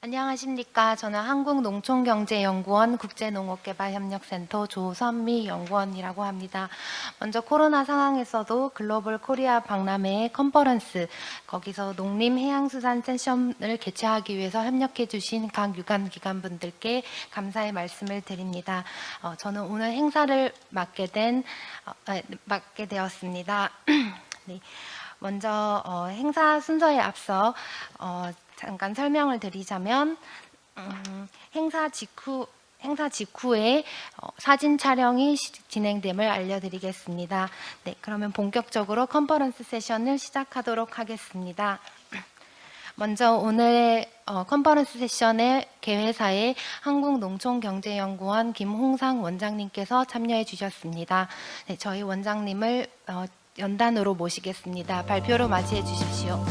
안녕하십니까. 저는 한국농촌경제연구원 국제농업개발협력센터 조선미 연구원이라고 합니다. 먼저 코로나 상황에서도 글로벌 코리아 박람회 컨퍼런스, 거기서 농림해양수산 세션을 개최하기 위해서 협력해 주신 각 유관기관분들께 감사의 말씀을 드립니다. 저는 오늘 행사를 맡게 되었습니다. 네. 먼저 행사 순서에 앞서 잠깐 설명을 드리자면 행사 직후에 사진 촬영이 진행됨을 알려드리겠습니다. 네, 그러면 본격적으로 컨퍼런스 세션을 시작하도록 하겠습니다. 먼저 오늘의 컨퍼런스 세션의 개회사의 한국농촌경제연구원 김홍상 원장님께서 참여해 주셨습니다. 네, 저희 원장님을 연단으로 모시겠습니다. 발표로 맞이해 주십시오.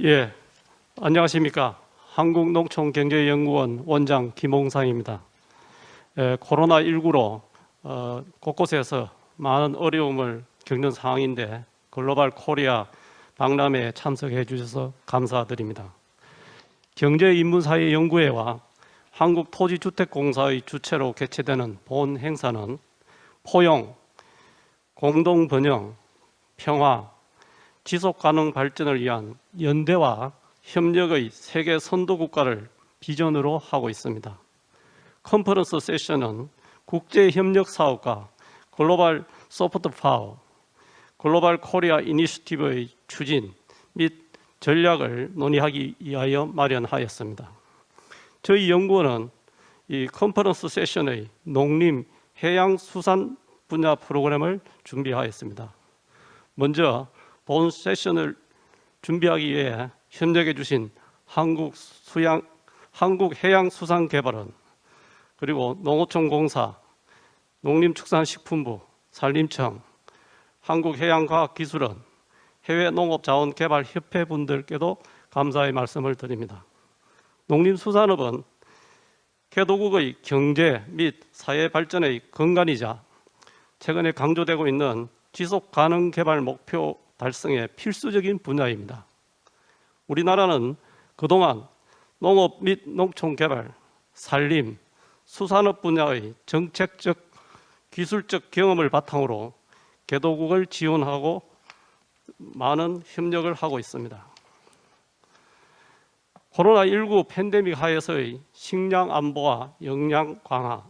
예, 안녕하십니까. 한국농촌경제연구원 원장 김홍상입니다. 코로나19로 곳곳에서 많은 어려움을 겪는 상황인데 글로벌 코리아 박람회에 참석해 주셔서 감사드립니다. 경제인문사회연구회와 한국토지주택공사의 주최로 개최되는 본 행사는 포용, 공동번영, 평화, 지속가능 발전을 위한 연대와 협력의 세계 선도국가를 비전으로 하고 있습니다. 컨퍼런스 세션은 국제협력사업과 글로벌 소프트 파워, 글로벌 코리아 이니셔티브의 추진 및 전략을 논의하기 위하여 마련하였습니다. 저희 연구원은 이 컨퍼런스 세션의 농림, 해양, 수산 분야 프로그램을 준비하였습니다. 먼저 본 세션을 준비하기 위해 협력해 주신 한국해양수산개발원, 그리고 농어촌공사, 농림축산식품부, 산림청, 한국해양과학기술원, 해외농업자원개발협회 분들께도 감사의 말씀을 드립니다. 농림수산업은 개도국의 경제 및 사회 발전의 근간이자 최근에 강조되고 있는 지속가능개발 목표 달성에 필수적인 분야입니다. 우리나라는 그동안 농업 및 농촌개발, 산림, 수산업 분야의 정책적, 기술적 경험을 바탕으로 개도국을 지원하고 많은 협력을 하고 있습니다. 코로나19 팬데믹 하에서의 식량 안보와 역량 강화,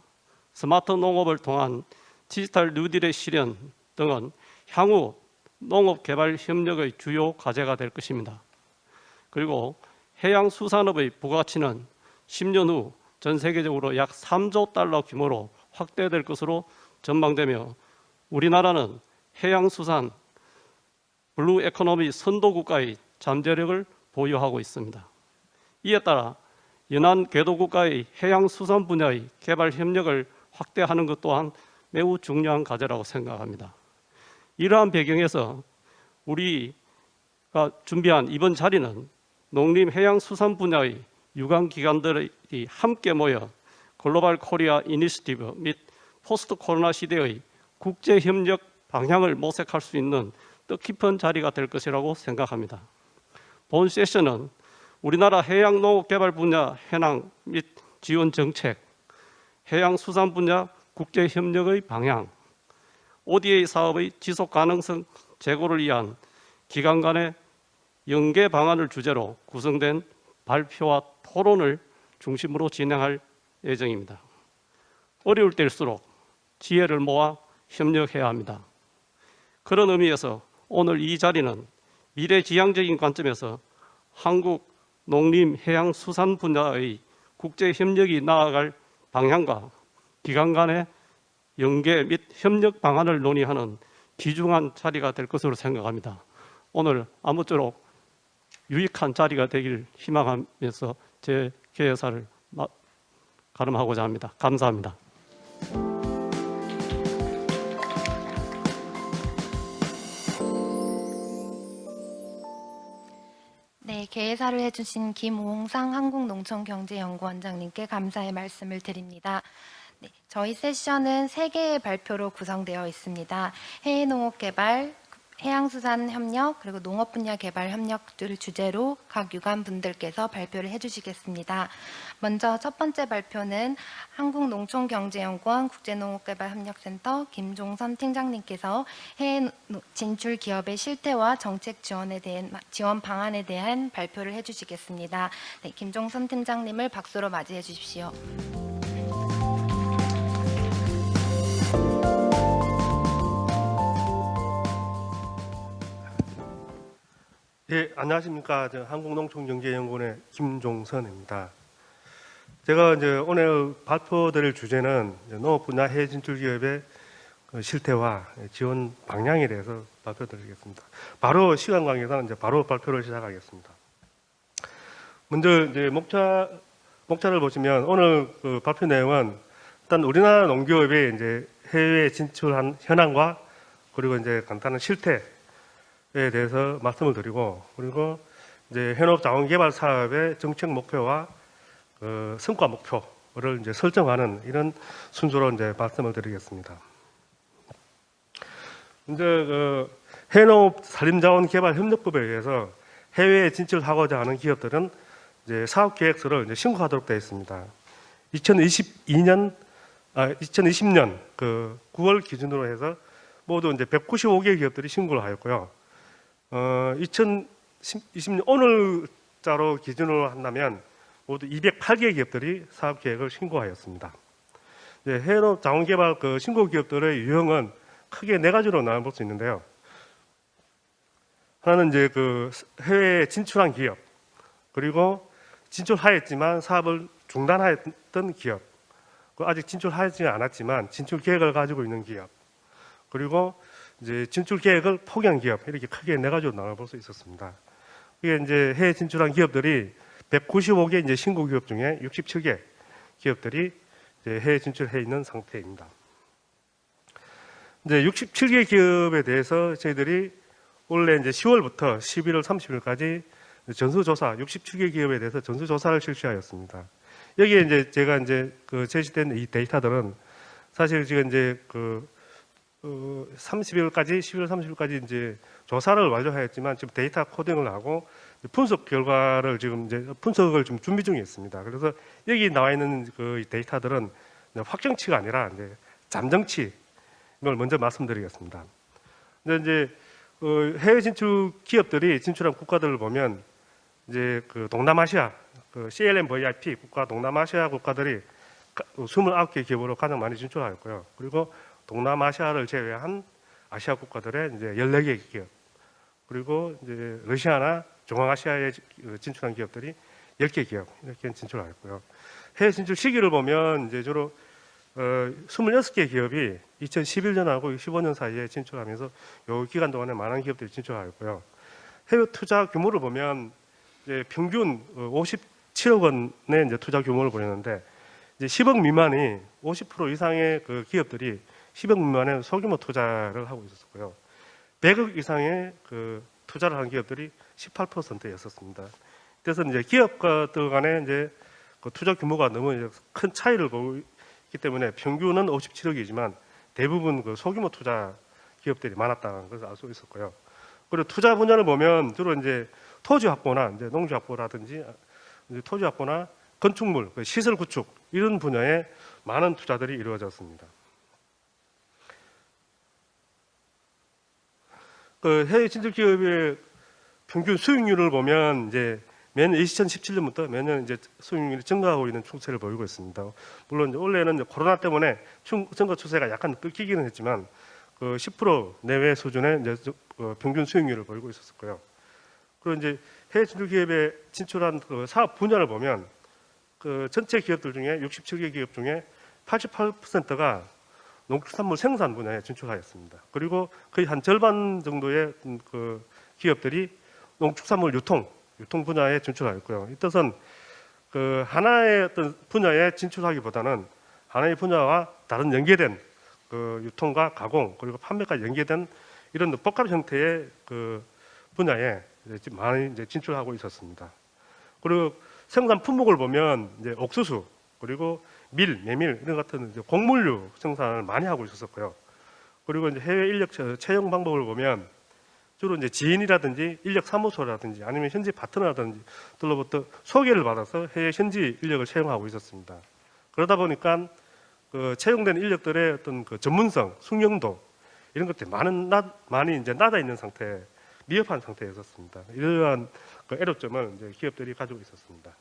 스마트 농업을 통한 디지털 뉴딜의 실현 등은 향후 농업개발 협력의 주요 과제가 될 것입니다. 그리고 해양수산업의 부가가치는 10년 후 전 세계적으로 약 3조 달러 규모로 확대될 것으로 전망되며 우리나라는 해양수산 블루 에코노미 선도국가의 잠재력을 보유하고 있습니다. 이에 따라 연안 궤도국가의 해양수산 분야의 개발 협력을 확대하는 것 또한 매우 중요한 과제라고 생각합니다. 이러한 배경에서 우리가 준비한 이번 자리는 농림해양수산 분야의 유관기관들이 함께 모여 글로벌 코리아 이니셔티브 및 포스트 코로나 시대의 국제협력 방향을 모색할 수 있는 뜻깊은 자리가 될 것이라고 생각합니다. 본 세션은 우리나라 해양농업개발 분야 현황 및 지원 정책, 해양수산 분야 국제협력의 방향, ODA 사업의 지속가능성 제고를 위한 기관 간의 연계 방안을 주제로 구성된 발표와 토론을 중심으로 진행할 예정입니다. 어려울 때일수록 지혜를 모아 협력해야 합니다. 그런 의미에서 오늘 이 자리는 미래지향적인 관점에서 한국 농림해양수산 분야의 국제협력이 나아갈 방향과 기관 간의 연계 및 협력 방안을 논의하는 귀중한 자리가 될 것으로 생각합니다. 오늘 아무쪼록 유익한 자리가 되길 희망하면서 제 개회사를 가름하고자 합니다. 감사합니다. 개회사를 해주신 김우홍상 한국농촌경제연구원장님께 감사의 말씀을 드립니다. 네, 저희 세션은 3개의 발표로 구성되어 있습니다. 해외농업개발, 해양수산협력, 그리고 농업분야 개발 협력을 주제로 각 유관분들께서 발표를 해주시겠습니다. 먼저 첫 번째 발표는 한국농촌경제연구원 국제농업개발협력센터 김종선 팀장님께서 해외 진출 기업의 실태와 정책 지원 방안에 대한 발표를 해주시겠습니다. 네, 김종선 팀장님을 박수로 맞이해 주십시오. 예, 안녕하십니까. 저 한국농촌경제연구원의 김종선입니다. 제가 이제 오늘 발표드릴 주제는 농업 분야 해외 진출 기업의 실태와 지원 방향에 대해서 발표드리겠습니다. 바로 시간 관계상 이제 바로 발표를 시작하겠습니다. 먼저 이제 목차를 보시면 오늘 그 발표 내용은 일단 우리나라 농기업의 이제 해외 진출한 현황과 그리고 이제 간단한 실태 에 대해서 말씀을 드리고, 그리고 이제 현업 자원개발 사업의 정책 목표와 성과 목표를 이제 설정하는 이런 순서로 이제 말씀을 드리겠습니다. 이제 해농업 산림자원개발협력법에 의해서 해외에 진출하고자 하는 기업들은 이제 사업계획서를 이제 신고하도록 되어 있습니다. 2020년 그 9월 기준으로 해서 모두 이제 195개 기업들이 신고를 하였고요. 2020년 오늘자로 기준으로 한다면 모두 208개 기업들이 사업 계획을 신고하였습니다. 해외 자원개발 그 신고 기업들의 유형은 크게 4가지로 나눠볼 수 있는데요. 하나는 이제 그 해외에 진출한 기업, 그리고 진출하였지만 사업을 중단하였던 기업, 아직 진출하지 않았지만 진출 계획을 가지고 있는 기업, 그리고 이제 진출 계획을 포기한 기업, 이렇게 크게 4가지로 나눠볼 수 있었습니다. 이게 이제 해외 진출한 기업들이 195개 이제 신고 기업 중에 67개 기업들이 이제 해외 진출해 있는 상태입니다. 이제 67개 기업에 대해서 저희들이 올해 이제 10월부터 11월 30일까지 전수조사, 67개 기업에 대해서 전수조사를 실시하였습니다. 여기에 이제 제가 이제 그 제시된 이 데이터들은 사실 지금 이제 그 30일까지 11월 30일까지 이제 조사를 완료하였지만 지금 데이터 코딩을 하고 분석 결과를 지금 이제 분석을 좀 준비 중에 있습니다. 그래서 여기 나와 있는 그 데이터들은 확정치가 아니라 이제 잠정치 이걸 먼저 말씀드리겠습니다. 근데 이제 해외 진출 기업들이 진출한 국가들을 보면 이제 그 동남아시아 그 CLM VIP 국가 동남아시아 국가들이 29개 기업으로 가장 많이 진출하였고요. 그리고 동남아시아를 제외한 아시아 국가들의 이제 14개 기업, 그리고 이제 러시아나 중앙아시아에 진출한 기업들이 10개 기업 이렇게 진출하였고요. 해외 진출 시기를 보면 이제 주로 26개 기업이 2011년하고 15년 사이에 진출하면서 이 기간 동안에 많은 기업들이 진출하였고요. 해외 투자 규모를 보면 이제 평균 57억 원의 이제 투자 규모를 보였는데 이제 10억 미만이 50% 이상의 그 기업들이 10억 미만의 소규모 투자를 하고 있었고요. 100억 이상의 그 투자를 한 기업들이 18%였었습니다. 그래서 이제 기업들 간에 이제 그 투자 규모가 너무 큰 차이를 보이기 때문에 평균은 57억이지만 대부분 그 소규모 투자 기업들이 많았다는 것을 알 수 있었고요. 그리고 투자 분야를 보면 주로 이제 토지 확보나 이제 농지 확보라든지 이제 토지 확보나 건축물, 시설 구축 이런 분야에 많은 투자들이 이루어졌습니다. 그 해외 진출 기업의 평균 수익률을 보면 이제 매년 2017년부터 매년 이제 수익률이 증가하고 있는 추세를 보이고 있습니다. 물론 이제 올해는 이제 코로나 때문에 증가 추세가 약간 끊기기는 했지만 그 10% 내외 수준의 이제 평균 수익률을 보이고 있었고요. 그리고 이제 해외 진출 기업에 진출한 그 사업 분야를 보면 그 전체 기업들 중에 67개 기업 중에 88%가 농축산물 생산 분야에 진출하였습니다. 그리고 거의 한 절반 정도의 그 기업들이 농축산물 유통 분야에 진출하였고요. 이 뜻은 그 하나의 어떤 분야에 진출하기보다는 하나의 분야와 다른 연계된 그 유통과 가공 그리고 판매까지 연계된 이런 복합 형태의 그 분야에 지금 많이 이제 진출하고 있었습니다. 그리고 생산 품목을 보면 이제 옥수수 그리고 밀, 메밀 이런 같은 이제 곡물류 생산을 많이 하고 있었고요. 그리고 이제 해외 인력 채용 방법을 보면 주로 이제 지인이라든지 인력 사무소라든지 아니면 현지 파트너라든지 들로부터 소개를 받아서 해외 현지 인력을 채용하고 있었습니다. 그러다 보니까 그 채용된 인력들의 어떤 그 전문성, 숙련도 이런 것들이 많이 이제 낮아 있는 상태, 미흡한 상태였었습니다. 이러한 그 애로점을 이제 기업들이 가지고 있었습니다.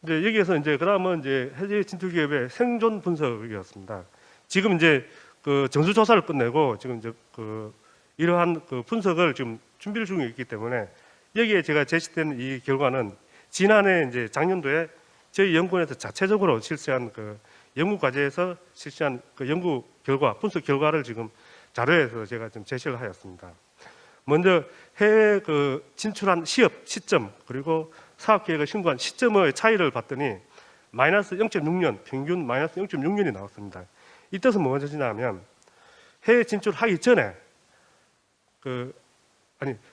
이제 여기에서 이제 그다음은 이제 해외 진출 기업의 생존 분석이었습니다. 지금 이제 그 정수 조사를 끝내고 지금 이제 그 이러한 그 분석을 지금 준비를 중에 있기 때문에 여기에 제가 제시된 이 결과는 지난해 이제 작년도에 저희 연구원에서 자체적으로 실시한 그 연구 과제에서 실시한 그 연구 결과, 분석 결과를 지금 자료에서 제가 좀 제시를 하였습니다. 먼저 해외 그 진출한 시업 시점 그리고 사업 계획을 신고한 시점의 차이를 봤더니 마이너스 0.6년, 평균 마이너스 0.6년이 나왔습니다. 이 뜻은 무엇이냐면 해외 진출하기 전에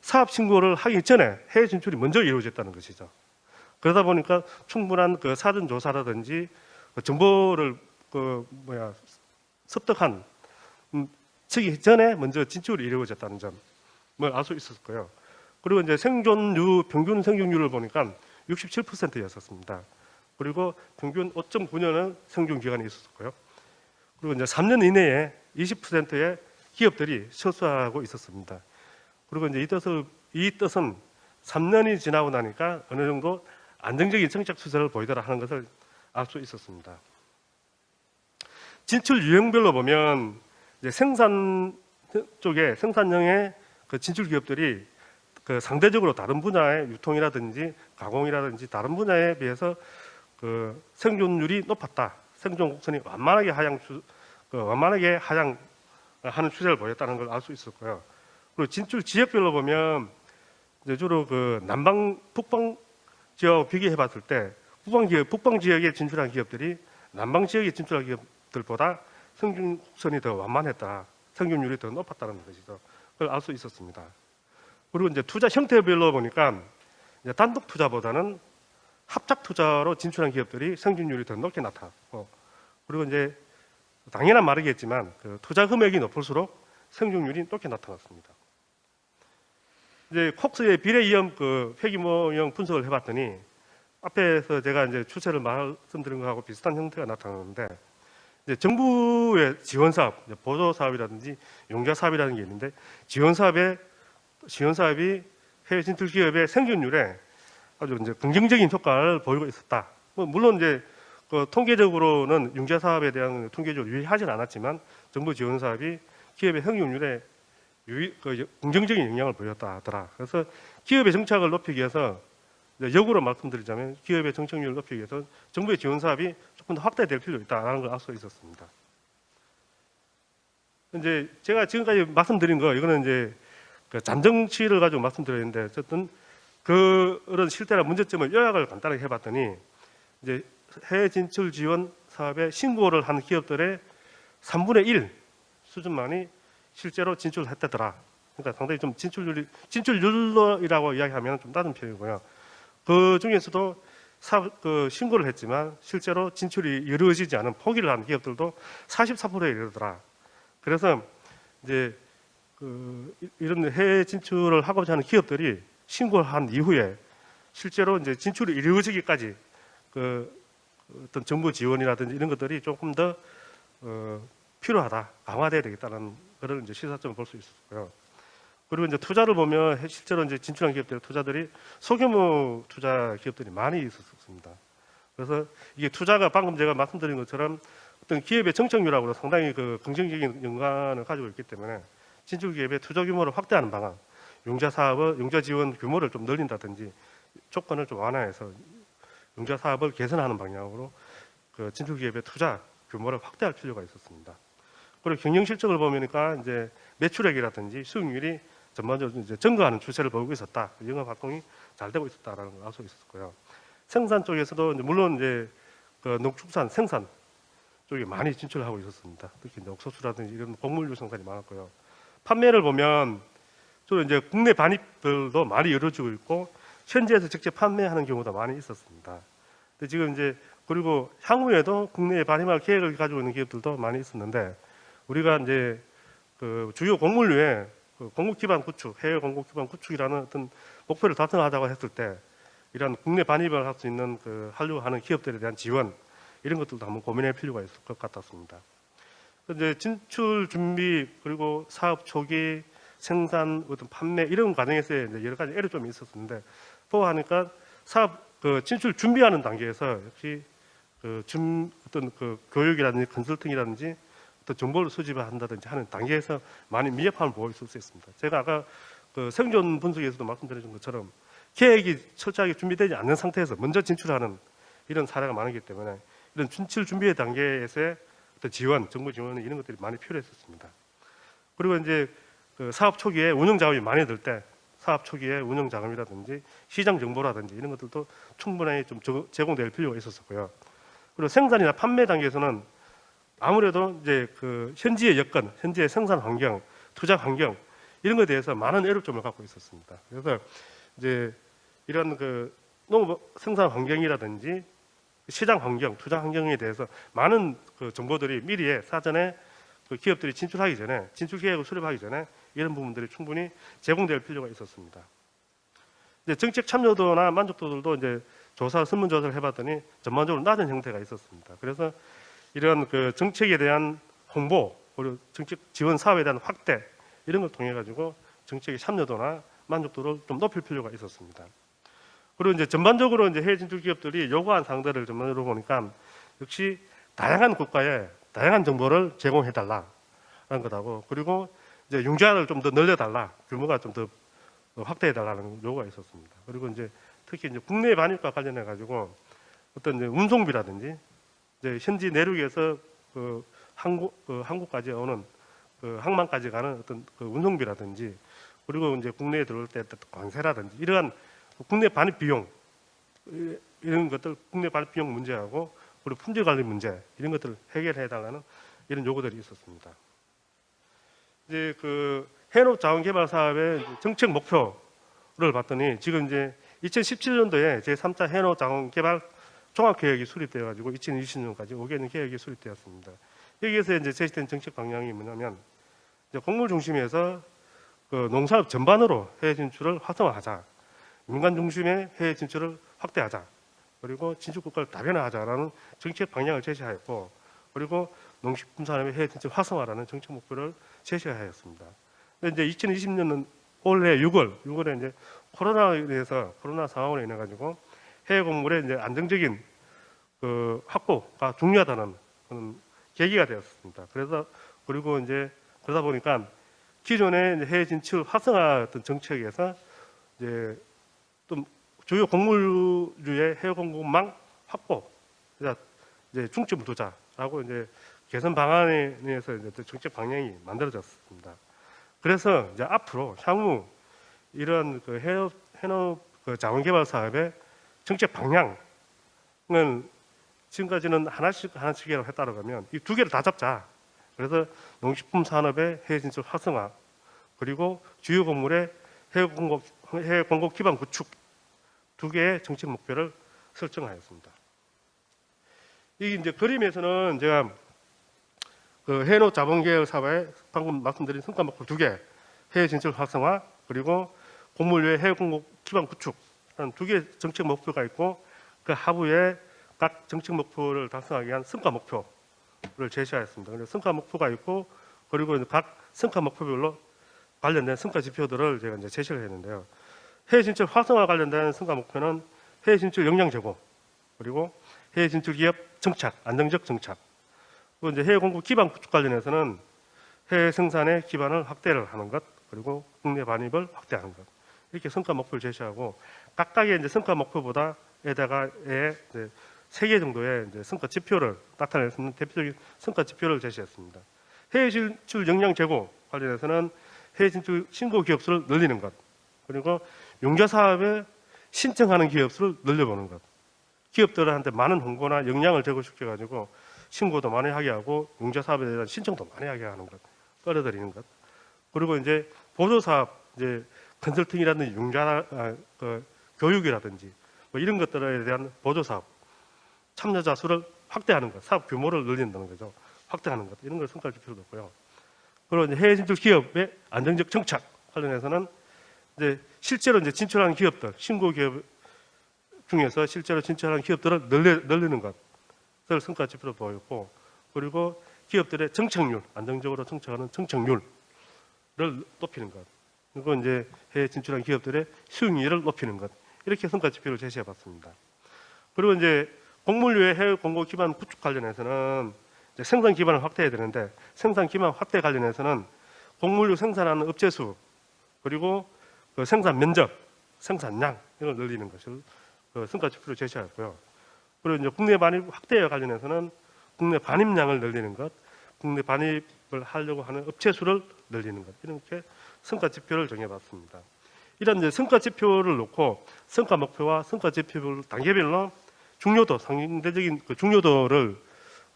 사업 신고를 하기 전에 해외 진출이 먼저 이루어졌다는 것이죠. 그러다 보니까 충분한 그 사전 조사라든지 그 정보를 습득한 측이 전에 먼저 진출이 이루어졌다는 점을 알 수 있었고요. 그리고 이제 생존율 평균 생존율을 보니까 67%였었습니다. 그리고 평균 5.9년은 생존 기간이 있었고요. 그리고 이제 3년 이내에 20%의 기업들이 철수하고 있었습니다. 그리고 이제 이 뜻은 3년이 지나고 나니까 어느 정도 안정적인 정책 추세를 보이더라 하는 것을 알 수 있었습니다. 진출 유형별로 보면 이제 생산 쪽에 생산형의 그 진출 기업들이 그 상대적으로 다른 분야의 유통이라든지 가공이라든지 다른 분야에 비해서 그 생존율이 높았다. 생존 곡선이 완만하게 하향하는 추세를 보였다는 걸 알 수 있었고요. 그리고 진출 지역별로 보면 이제 주로 그 남방, 북방 지역 비교해봤을 때 북방 지역에 진출한 기업들이 남방 지역에 진출한 기업들보다 생존 곡선이 더 완만했다. 생존율이 더 높았다는 것이죠. 그걸 알 수 있었습니다. 그리고 이제 투자 형태별로 보니까 이제 단독 투자보다는 합작 투자로 진출한 기업들이 생존율이 더 높게 나타났고, 그리고 이제 당연한 말이겠지만 그 투자 금액이 높을수록 생존율이 높게 나타났습니다. 이제 콕스의 비례위험 그 폐기모형 분석을 해봤더니 앞에서 제가 이제 추세를 말씀드린 것하고 비슷한 형태가 나타나는데, 이제 정부의 지원 사업, 보조 사업이라든지 용자 사업이라는 게 있는데 지원 사업이 해외 진출 기업의 생존율에 아주 이제 긍정적인 효과를 보이고 있었다. 물론 이제 그 통계적으로는 융자 사업에 대한 통계적으로 유의하진 않았지만 정부 지원 사업이 기업의 생존율에 긍정적인 영향을 보였다 하더라. 그래서 기업의 정착을 높이기 위해서 역으로 말씀드리자면 기업의 정착률을 높이기 위해서 정부의 지원 사업이 조금 더 확대될 필요가 있다는 걸 알 수 있었습니다. 이제 제가 지금까지 말씀드린 거 이거는 이제 그 잠정치를 가지고 말씀드렸는데 어쨌든 그런 실태나 문제점을 요약을 간단하게 해봤더니 이제 해외 진출 지원 사업에 신고를 한 기업들의 3분의 1 수준만이 실제로 진출을 했다더라. 그러니까 상당히 좀 진출률이라고 이야기하면 좀 낮은 편이고요. 그 중에서도 신고를 했지만 실제로 진출이 이루어지지 않은 포기를 한 기업들도 44%에 이르더라. 그래서 이제 이런 해외 진출을 하고자 하는 기업들이 신고를 한 이후에 실제로 이제 진출이 이루어지기까지 어떤 정부 지원이라든지 이런 것들이 조금 더 필요하다, 강화돼야 되겠다는 것을 이제 시사점을 볼 수 있었고요. 그리고 이제 투자를 보면 실제로 이제 진출한 기업들의 투자들이 소규모 투자 기업들이 많이 있었습니다. 그래서 이게 투자가 방금 제가 말씀드린 것처럼 어떤 기업의 정착률하고도 상당히 그 긍정적인 연관을 가지고 있기 때문에 진출 기업의 투자 규모를 확대하는 방안, 용자 사업의 용자 지원 규모를 좀 늘린다든지 조건을 좀 완화해서 용자 사업을 개선하는 방향으로 그 진출 기업의 투자 규모를 확대할 필요가 있었습니다. 그리고 경영 실적을 보니까 이제 매출액이라든지 수익률이 전반적으로 이제 증가하는 추세를 보이고 있었다. 영업 활동이 잘 되고 있었다라는 걸 알 수 있었고요. 생산 쪽에서도 물론 이제 그 농축산 생산 쪽에 많이 진출하고 있었습니다. 특히 이제 옥수수라든지 이런 곡물류 생산이 많았고요. 판매를 보면 주로 이제 국내 반입들도 많이 이루어지고 있고 현지에서 직접 판매하는 경우도 많이 있었습니다. 근데 지금 이제 그리고 향후에도 국내에 반입할 계획을 가지고 있는 기업들도 많이 있었는데 우리가 이제 그 주요 곡물류에 그 공급 기반 구축, 해외 공급 기반 구축이라는 어떤 목표를 달성하자고 했을 때 이런 국내 반입을 할 수 있는 그 하려고 하는 기업들에 대한 지원 이런 것들도 한번 고민할 필요가 있을 것 같았습니다. 이제 진출 준비 그리고 사업 초기 생산 어떤 판매 이런 과정에서 이제 여러 가지 애로점이 있었는데 보아하니까 사업 그 진출 준비하는 단계에서 역시 어떤 그 교육이라든지 컨설팅이라든지 어떤 정보를 수집한다든지 하는 단계에서 많이 미흡함을 보일 수 있습니다. 제가 아까 그 생존 분석에서도 말씀드린 것처럼 계획이 철저하게 준비되지 않는 상태에서 먼저 진출하는 이런 사례가 많기 때문에 이런 진출 준비의 단계에서의 어떤 지원, 정부 지원 이런 것들이 많이 필요했었습니다. 그리고 이제 그 사업 초기에 운영 자금이 많이 들 때 사업 초기에 운영 자금이라든지 시장 정보라든지 이런 것들도 충분히 좀 제공될 필요가 있었고요. 그리고 생산이나 판매 단계에서는 아무래도 이제 그 현지의 여건, 현지의 생산 환경, 투자 환경 이런 것에 대해서 많은 애로점을 갖고 있었습니다. 그래서 이제 이런 그 농업 생산 환경이라든지 시장 환경, 투자 환경에 대해서 많은 그 정보들이 미리에 사전에 그 기업들이 진출하기 전에 진출 계획을 수립하기 전에 이런 부분들이 충분히 제공될 필요가 있었습니다. 이제 정책 참여도나 만족도들도 이제 설문 조사를 해봤더니 전반적으로 낮은 형태가 있었습니다. 그래서 이런 그 정책에 대한 홍보 그리고 정책 지원 사업에 대한 확대 이런 걸 통해 가지고 정책의 참여도나 만족도를 좀 높일 필요가 있었습니다. 그리고 이제 전반적으로 이제 해외 진출 기업들이 요구한 사항들을 전반적으로 보니까 역시 다양한 국가에 다양한 정보를 제공해 달라는 것하고 그리고 이제 융자를 좀 더 늘려달라 규모가 좀 더 확대해 달라는 요구가 있었습니다. 그리고 이제 특히 이제 국내 반입과 관련해 가지고 어떤 이제 운송비라든지 이제 현지 내륙에서 그 한국까지 오는 그 항만까지 가는 어떤 그 운송비라든지 그리고 이제 국내에 들어올 때 관세라든지 이러한 국내 반입 비용 이런 것들 국내 반입 비용 문제하고 그리고 품질 관리 문제 이런 것들을 해결해 달라는 이런 요구들이 있었습니다. 이제 그 해농 자원개발 사업의 정책 목표를 봤더니 지금 이제 2017년도에 제3차 해농 자원개발 종합계획이 수립되어 가지고 2020년까지 5개년 계획이 수립되었습니다. 여기에서 이제 제시된 정책 방향이 뭐냐면 이제 곡물 중심에서 그 농산업 전반으로 해외 진출을 활성화하자, 민간 중심의 해외 진출을 확대하자, 그리고 진출 국가를 다변화하자라는 정책 방향을 제시하였고, 그리고 농식품 산업의 해외 진출 활성화라는 정책 목표를 제시하였습니다. 근데 이제 2020년은 올해 6월에 이제 코로나 상황으로 인해 가지고 해외 곡물의 이제 안정적인 그 확보가 중요하다는 그런 계기가 되었습니다. 그리고 이제 그러다 보니까 기존의 해외 진출 활성화 어떤 정책에서 이제 또 주요 곡물류의 해외 공급망 확보, 이제 중점을 두자라고 이제 개선 방안에 의해서 이제 정책 방향이 만들어졌습니다. 그래서 이제 앞으로 향후 이런 그 해농 그 자원개발 사업의 정책 방향은 지금까지는 하나씩이라고 했다고 하면 이 두 개를 다 잡자. 그래서 농식품 산업의 해외 진출 활성화 그리고 주요 곡물의 해외 공급 기반 구축 두 개의 정책 목표를 설정하였습니다. 이 이제 그림에서는 제가 그 해농 자본개발 사업의 방금 말씀드린 성과 목표 두 개, 해외 진출 활성화 그리고 곡물류의 해외 공급 기반 구축 두 개의 정책 목표가 있고 그 하부에 각 정책 목표를 달성하기 위한 성과 목표를 제시하였습니다. 그래서 성과 목표가 있고 그리고 각 성과 목표별로 관련된 성과 지표들을 제가 이제 제시를 했는데요. 해외 진출 활성화 관련된 성과 목표는 해외 진출 역량 제고 그리고 해외 진출 기업 정착, 안정적 정착. 그리고 이제 해외 공급 기반 구축 관련해서는 해외 생산의 기반을 확대를 하는 것 그리고 국내 반입을 확대하는 것 이렇게 성과 목표를 제시하고 각각의 이제 성과 목표보다에다가 세 개 정도의 이제 성과 지표를 나타낼 수 있는 대표적인 성과 지표를 제시했습니다. 해외 진출 역량 제고 관련해서는 해외 진출 신고 기업 수를 늘리는 것 그리고 융자 사업에 신청하는 기업 수를 늘려보는 것 기업들한테 많은 홍보나 역량을 제고시켜 가지고 신고도 많이 하게 하고 융자 사업에 대한 신청도 많이 하게 하는 것 끌어들이는 것 그리고 이제 보조 사업 이제 컨설팅이라든지 교육이라든지 뭐 이런 것들에 대한 보조 사업, 참여자 수를 확대하는 것, 사업 규모를 늘린다는 거죠. 확대하는 것 이런 걸 성과를 줄 필요도 없고요. 그리고 이제 해외 진출 기업의 안정적 정착 관련해서는 이제 실제로 이제 진출하는 기업들, 신고 기업 중에서 실제로 진출하는 기업들을 늘리는 것을 성과 지표로 보였고, 그리고 기업들의 정착률, 안정적으로 정착하는 정착률을 높이는 것, 그리고 이제 해외 진출한 기업들의 수익률을 높이는 것, 이렇게 성과 지표를 제시해봤습니다. 그리고 이제 곡물류의 해외 공고 기반 구축 관련해서는 이제 생산 기반을 확대해야 되는데, 생산 기반 확대 관련해서는 곡물류 생산하는 업체 수, 그리고 그 생산 면적, 생산량 이걸 늘리는 것을 성과 지표로 제시하였고요. 그리고 이제 국내 반입 확대에 관련해서는 국내 반입량을 늘리는 것, 국내 반입을 하려고 하는 업체 수를 늘리는 것, 이렇게 성과 지표를 정해봤습니다. 이런 이제 성과 지표를 놓고 성과 목표와 성과 지표를 단계별로 중요도, 상대적인 그 중요도를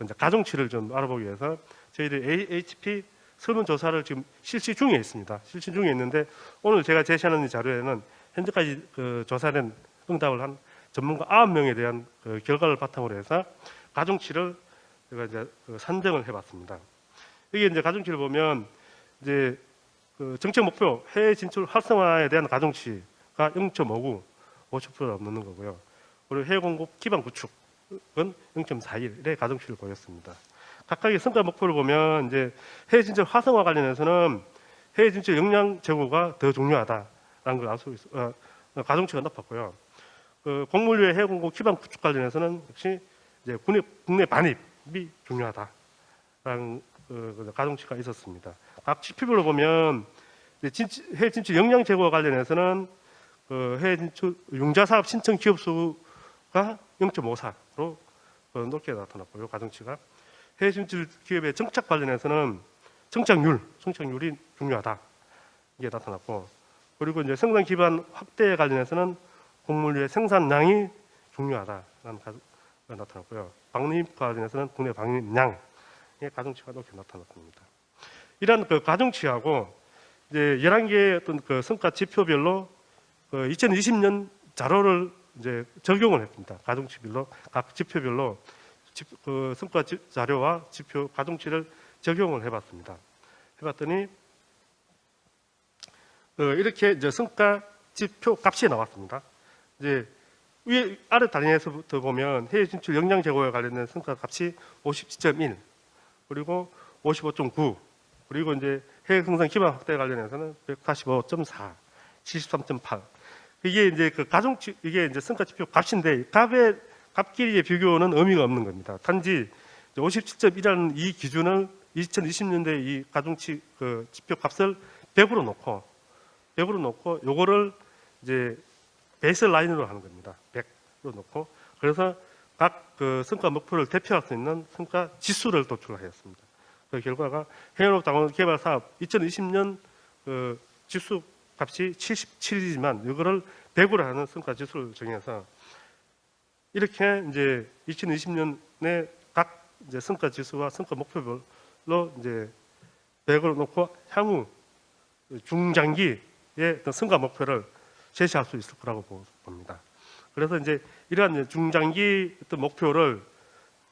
이제 가중치를 좀 알아보기 위해서 저희들이 HP 설문조사를 지금 실시 중에 있습니다. 실시 중에 있는데, 오늘 제가 제시하는 이 자료에는 현재까지 그 조사된 응답을 한 전문가 9명에 대한 그 결과를 바탕으로 해서 가중치를 제가 이제 산정을 해봤습니다. 이게 이제 가중치를 보면 이제 그 정책 목표 해외 진출 활성화에 대한 가중치가 0.59, 50%가 넘는 거고요. 그리고 해외 공급 기반 구축은 0.41의 가중치를 보였습니다. 각각의 성과 목표를 보면 이제 해외 진출 활성화 관련해서는 해외 진출 역량 제고가 더 중요하다라는 걸 알 수 있어. 가중치가 높았고요. 그 곡물류의 해외 공급 기반 구축 관련해서는 역시 이제 국내 반입이 중요하다라는 가중치가 있었습니다. 각 지표별로 보면 해외 진출 역량 제고와 관련해서는 해외 진출 융자 사업 신청 기업 수가 0.54로 높게 나타났고요. 가중치가 해외 진출 기업의 정착 관련해서는 정착률이 중요하다 이게 나타났고, 그리고 이제 생산 기반 확대에 관련해서는 곡물류의 생산량이 중요하다라는 가가 나타났고요. 방립 관련해서는 국내 방립량의 가중치가 높게 나타났습니다. 이러한 그 가중치하고 이제 11개의 어떤 그 성과 지표별로 2020년 자료를 이제 적용을 했습니다. 가중치별로 각 지표별로 그 성과 자료와 지표 가중치를 적용을 해봤습니다. 해봤더니 이렇게 이제 성과 지표 값이 나왔습니다. 이제 위에 아래 단위에서부터 보면 해외 진출 역량 제고에 관련된 성과 값이 57.1, 그리고 55.9, 그리고 이제 해외 생산 기반 확대 관련해서는 145.4, 73.8. 이게 이제 그 가중치, 이게 이제 성과 지표 값인데 값끼리의 비교는 의미가 없는 겁니다. 단지 57.1이라는 이 기준을 2020년대 이 가중치 그 지표 값을 100으로 놓고 요거를 이제 베이스 라인으로 하는 겁니다. 100으로 놓고, 그래서 각 그 성과 목표를 대표할 수 있는 성과 지수를 도출하였습니다. 그 결과가 해외농업 당원 개발 사업 2020년 그 지수 값이 77이지만 이거를 100으로 하는 성과 지수를 정해서 이렇게 이제 2020년에 각 이제 성과 지수와 성과 목표별로 이제 100으로 놓고 향후 중장기의 어떤 성과 목표를 제시할 수 있을 거라고 봅니다. 그래서 이제 이러한 중장기 어떤 목표를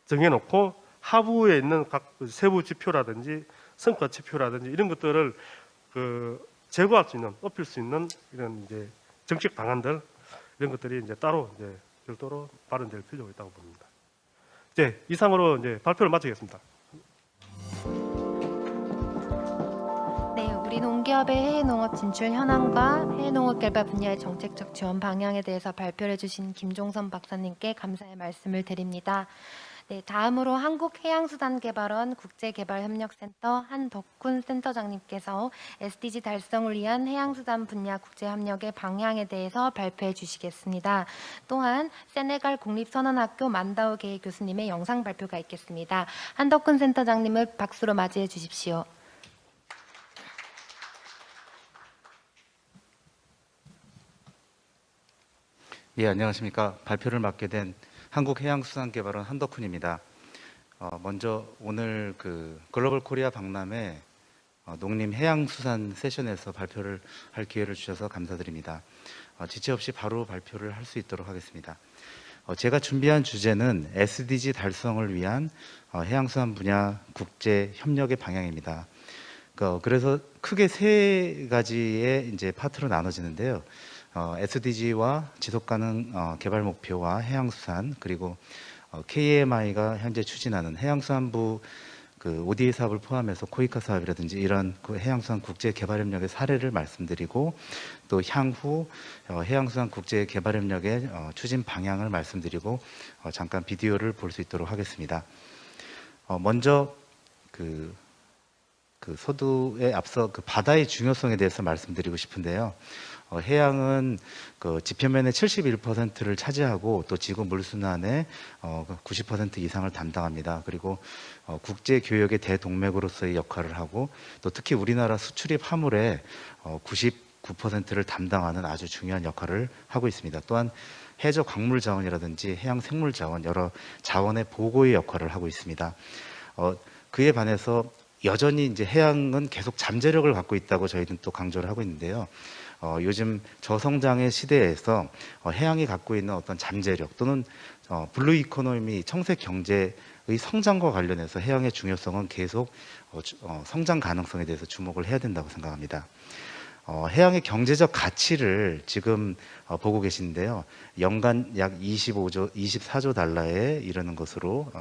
정해놓고 하부에 있는 각 세부 지표라든지 성과 지표라든지 이런 것들을 그 제고할 수 있는, 높일 수 있는 이런 이제 정책 방안들, 이런 것들이 이제 따로 이제 별도로 마련될 필요가 있다고 봅니다. 이제 이상으로 이제 발표를 마치겠습니다. 네, 우리 농기업의 해외 농업 진출 현황과 해외 농업 개발 분야의 정책적 지원 방향에 대해서 발표해 주신 김종선 박사님께 감사의 말씀을 드립니다. 네, 다음으로 한국해양수산개발원 국제개발협력센터 한덕훈 센터장님께서 SDG 달성을 위한 해양수산 분야 국제협력의 방향에 대해서 발표해 주시겠습니다. 또한 세네갈 국립선언학교 만다우 게이 교수님의 영상 발표가 있겠습니다. 한덕훈 센터장님을 박수로 맞이해 주십시오. 예, 안녕하십니까. 발표를 맡게 된 한국해양수산개발원 한덕훈입니다. 먼저 오늘 그 글로벌 코리아 박람회 농림해양수산 세션에서 발표를 할 기회를 주셔서 감사드립니다. 지체 없이 바로 발표를 할 수 있도록 하겠습니다. 제가 준비한 주제는 SDG 달성을 위한 해양수산 분야 국제 협력의 방향입니다. 그래서 크게 세 가지의 이제 파트로 나눠지는데요. SDG와 지속가능 개발 목표와 해양수산, 그리고 KAMI가 현재 추진하는 해양수산부 ODA 사업을 포함해서 코이카 사업이라든지 이런 해양수산 국제개발협력의 사례를 말씀드리고, 또 향후 해양수산 국제개발협력의 추진 방향을 말씀드리고, 잠깐 비디오를 볼 수 있도록 하겠습니다. 먼저 서두에 앞서 바다의 중요성에 대해서 말씀드리고 싶은데요. 해양은 지표면의 71%를 차지하고 또 지구 물순환의 90% 이상을 담당합니다. 그리고 국제 교역의 대동맥으로서의 역할을 하고, 또 특히 우리나라 수출입 화물의 99%를 담당하는 아주 중요한 역할을 하고 있습니다. 또한 해저 광물 자원이라든지 해양 생물 자원, 여러 자원의 보고의 역할을 하고 있습니다. 그에 반해서 여전히 이제 해양은 계속 잠재력을 갖고 있다고 저희는 또 강조를 하고 있는데요. 요즘 저성장의 시대에서 해양이 갖고 있는 어떤 잠재력 또는 블루 이코노미, 청색 경제의 성장과 관련해서 해양의 중요성은 계속 성장 가능성에 대해서 주목을 해야 된다고 생각합니다. 해양의 경제적 가치를 지금 보고 계시는데요. 연간 약 24조 달러에 이르는 것으로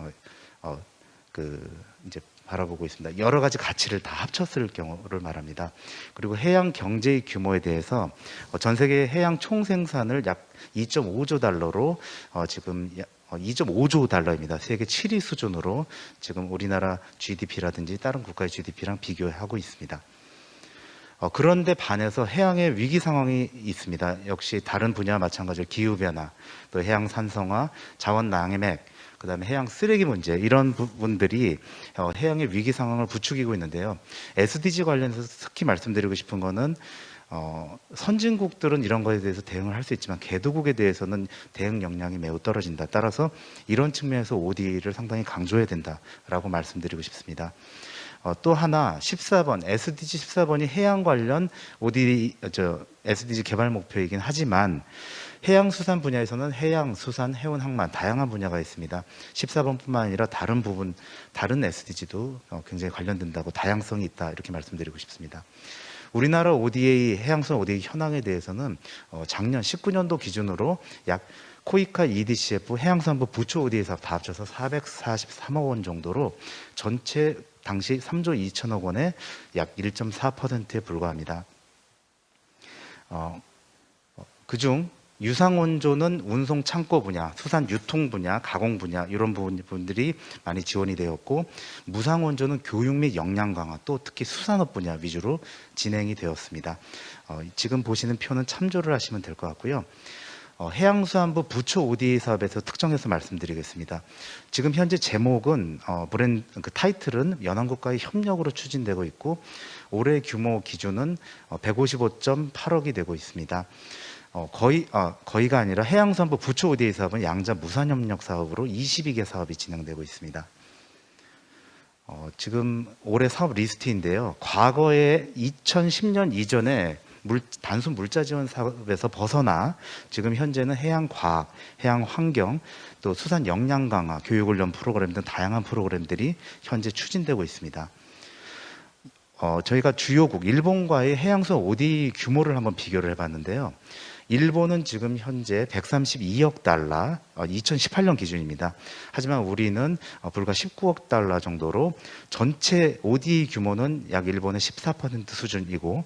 이제 바라보고 있습니다. 여러 가지 가치를 다 합쳤을 경우를 말합니다. 그리고 해양 경제의 규모에 대해서 전 세계 해양 총 생산을 약 2.5조 달러로 지금 2.5조 달러입니다. 세계 7위 수준으로 지금 우리나라 GDP라든지 다른 국가의 GDP랑 비교하고 있습니다. 그런데 반해서 해양의 위기 상황이 있습니다. 역시 다른 분야와 마찬가지로 기후변화, 또 해양 산성화, 자원 낭맥, 그다음에 해양 쓰레기 문제, 이런 부분들이 해양의 위기 상황을 부추기고 있는데요. SDG 관련해서 특히 말씀드리고 싶은 거는 선진국들은 이런 것에 대해서 대응을 할 수 있지만 개도국에 대해서는 대응 역량이 매우 떨어진다. 따라서 이런 측면에서 ODA를 상당히 강조해야 된다라고 말씀드리고 싶습니다. 또 하나 14번 SDG 14번이 해양 관련 SDG 개발 목표이긴 하지만 해양수산 분야에서는 해양, 수산, 해운, 항만 다양한 분야가 있습니다. 14번뿐만 아니라 다른 SDG도 굉장히 관련된다고, 다양성이 있다, 이렇게 말씀드리고 싶습니다. 우리나라 ODA, 해양수산 ODA 현황에 대해서는 작년 19년도 기준으로 약 코이카 EDCF 해양수산부 부초 ODA 사업 다 합쳐서 443억 원 정도로 전체 당시 3조 2천억 원의 약 1.4%에 불과합니다. 그중 유상원조는 운송 창고 분야, 수산 유통 분야, 가공 분야 이런 부분들이 많이 지원이 되었고, 무상원조는 교육 및 역량 강화, 또 특히 수산업 분야 위주로 진행이 되었습니다. 지금 보시는 표는 참조를 하시면 될 것 같고요. 해양수산부 부초 ODA 사업에서 특정해서 말씀드리겠습니다. 지금 현재 제목은 타이틀은 연안국과의 협력으로 추진되고 있고, 올해 규모 기준은 155.8억이 되고 있습니다. 거의가 아니라 해양수산부 부초 ODA 사업은 양자 무산협력 사업으로 22개 사업이 진행되고 있습니다. 지금 올해 사업 리스트인데요. 과거에 2010년 이전에 단순 물자 지원 사업에서 벗어나 지금 현재는 해양 과학, 해양 환경, 또 수산 역량 강화, 교육 훈련 프로그램 등 다양한 프로그램들이 현재 추진되고 있습니다. 저희가 주요국 일본과의 해양수산 ODA 규모를 한번 비교를 해봤는데요. 일본은 지금 현재 132억 달러, 2018년 기준입니다. 하지만 우리는 불과 19억 달러 정도로 전체 ODA 규모는 약 일본의 14% 수준이고,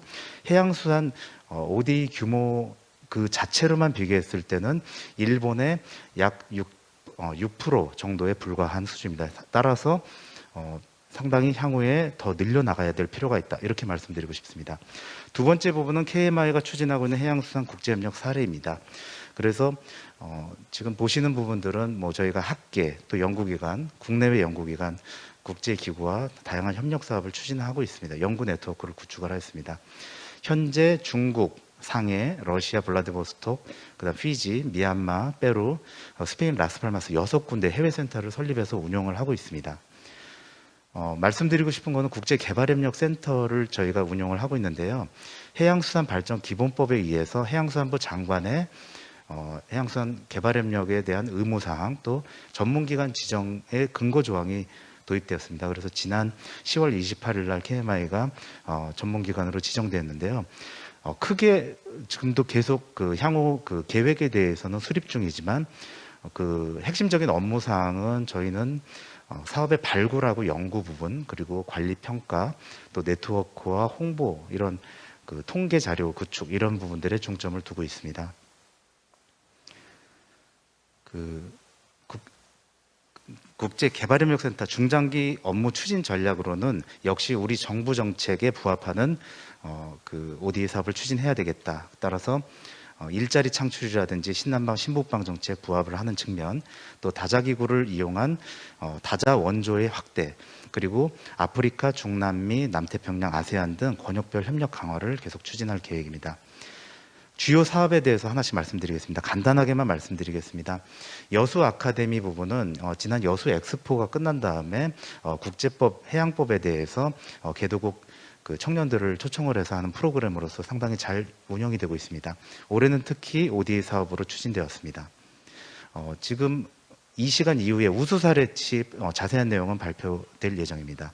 해양수산 ODA 규모 그 자체로만 비교했을 때는 일본의 약 6% 정도에 불과한 수준입니다. 따라서 상당히 향후에 더 늘려나가야 될 필요가 있다, 이렇게 말씀드리고 싶습니다. 두 번째 부분은 KMI가 추진하고 있는 해양수산 국제협력 사례입니다. 그래서 지금 보시는 부분들은 저희가 학계, 또 연구기관, 국내외 연구기관, 국제기구와 다양한 협력 사업을 추진하고 있습니다. 연구 네트워크를 구축을 했습니다. 현재 중국, 상해, 러시아 블라디보스톡, 그다음 피지, 미얀마, 페루, 스페인 라스팔마스 6군데 해외 센터를 설립해서 운영을 하고 있습니다. 말씀드리고 싶은 거는 국제개발협력센터를 저희가 운영을 하고 있는데요. 해양수산발전기본법에 의해서 해양수산부 장관의 해양수산 개발협력에 대한 의무사항 또 전문기관 지정의 근거조항이 도입되었습니다. 그래서 지난 10월 28일 날 KMI가 전문기관으로 지정되었는데요. 크게 지금도 계속 그 향후 그 계획에 대해서는 수립 중이지만 그 핵심적인 업무 사항은 저희는 사업의 발굴하고 연구 부분 그리고 관리 평가 또 네트워크와 홍보 이런 그 통계 자료 구축 이런 부분들에 중점을 두고 있습니다. 국제개발협력센터 중장기 업무 추진 전략으로는 역시 우리 정부 정책에 부합하는 그 ODA 사업을 추진해야 되겠다. 따라서 일자리 창출이라든지 신남방 신북방 정책 부합을 하는 측면, 또 다자기구를 이용한 다자 원조의 확대, 그리고 아프리카, 중남미, 남태평양, 아세안 등 권역별 협력 강화를 계속 추진할 계획입니다. 주요 사업에 대해서 하나씩 말씀드리겠습니다. 간단하게만 말씀드리겠습니다. 여수 아카데미 부분은 지난 여수 엑스포가 끝난 다음에 국제법 해양법에 대해서 개도국 그 청년들을 초청을 해서 하는 프로그램으로서 상당히 잘 운영이 되고 있습니다. 올해는 특히 ODA 사업으로 추진되었습니다. 지금 이 시간 이후에 우수 사례치 자세한 내용은 발표될 예정입니다.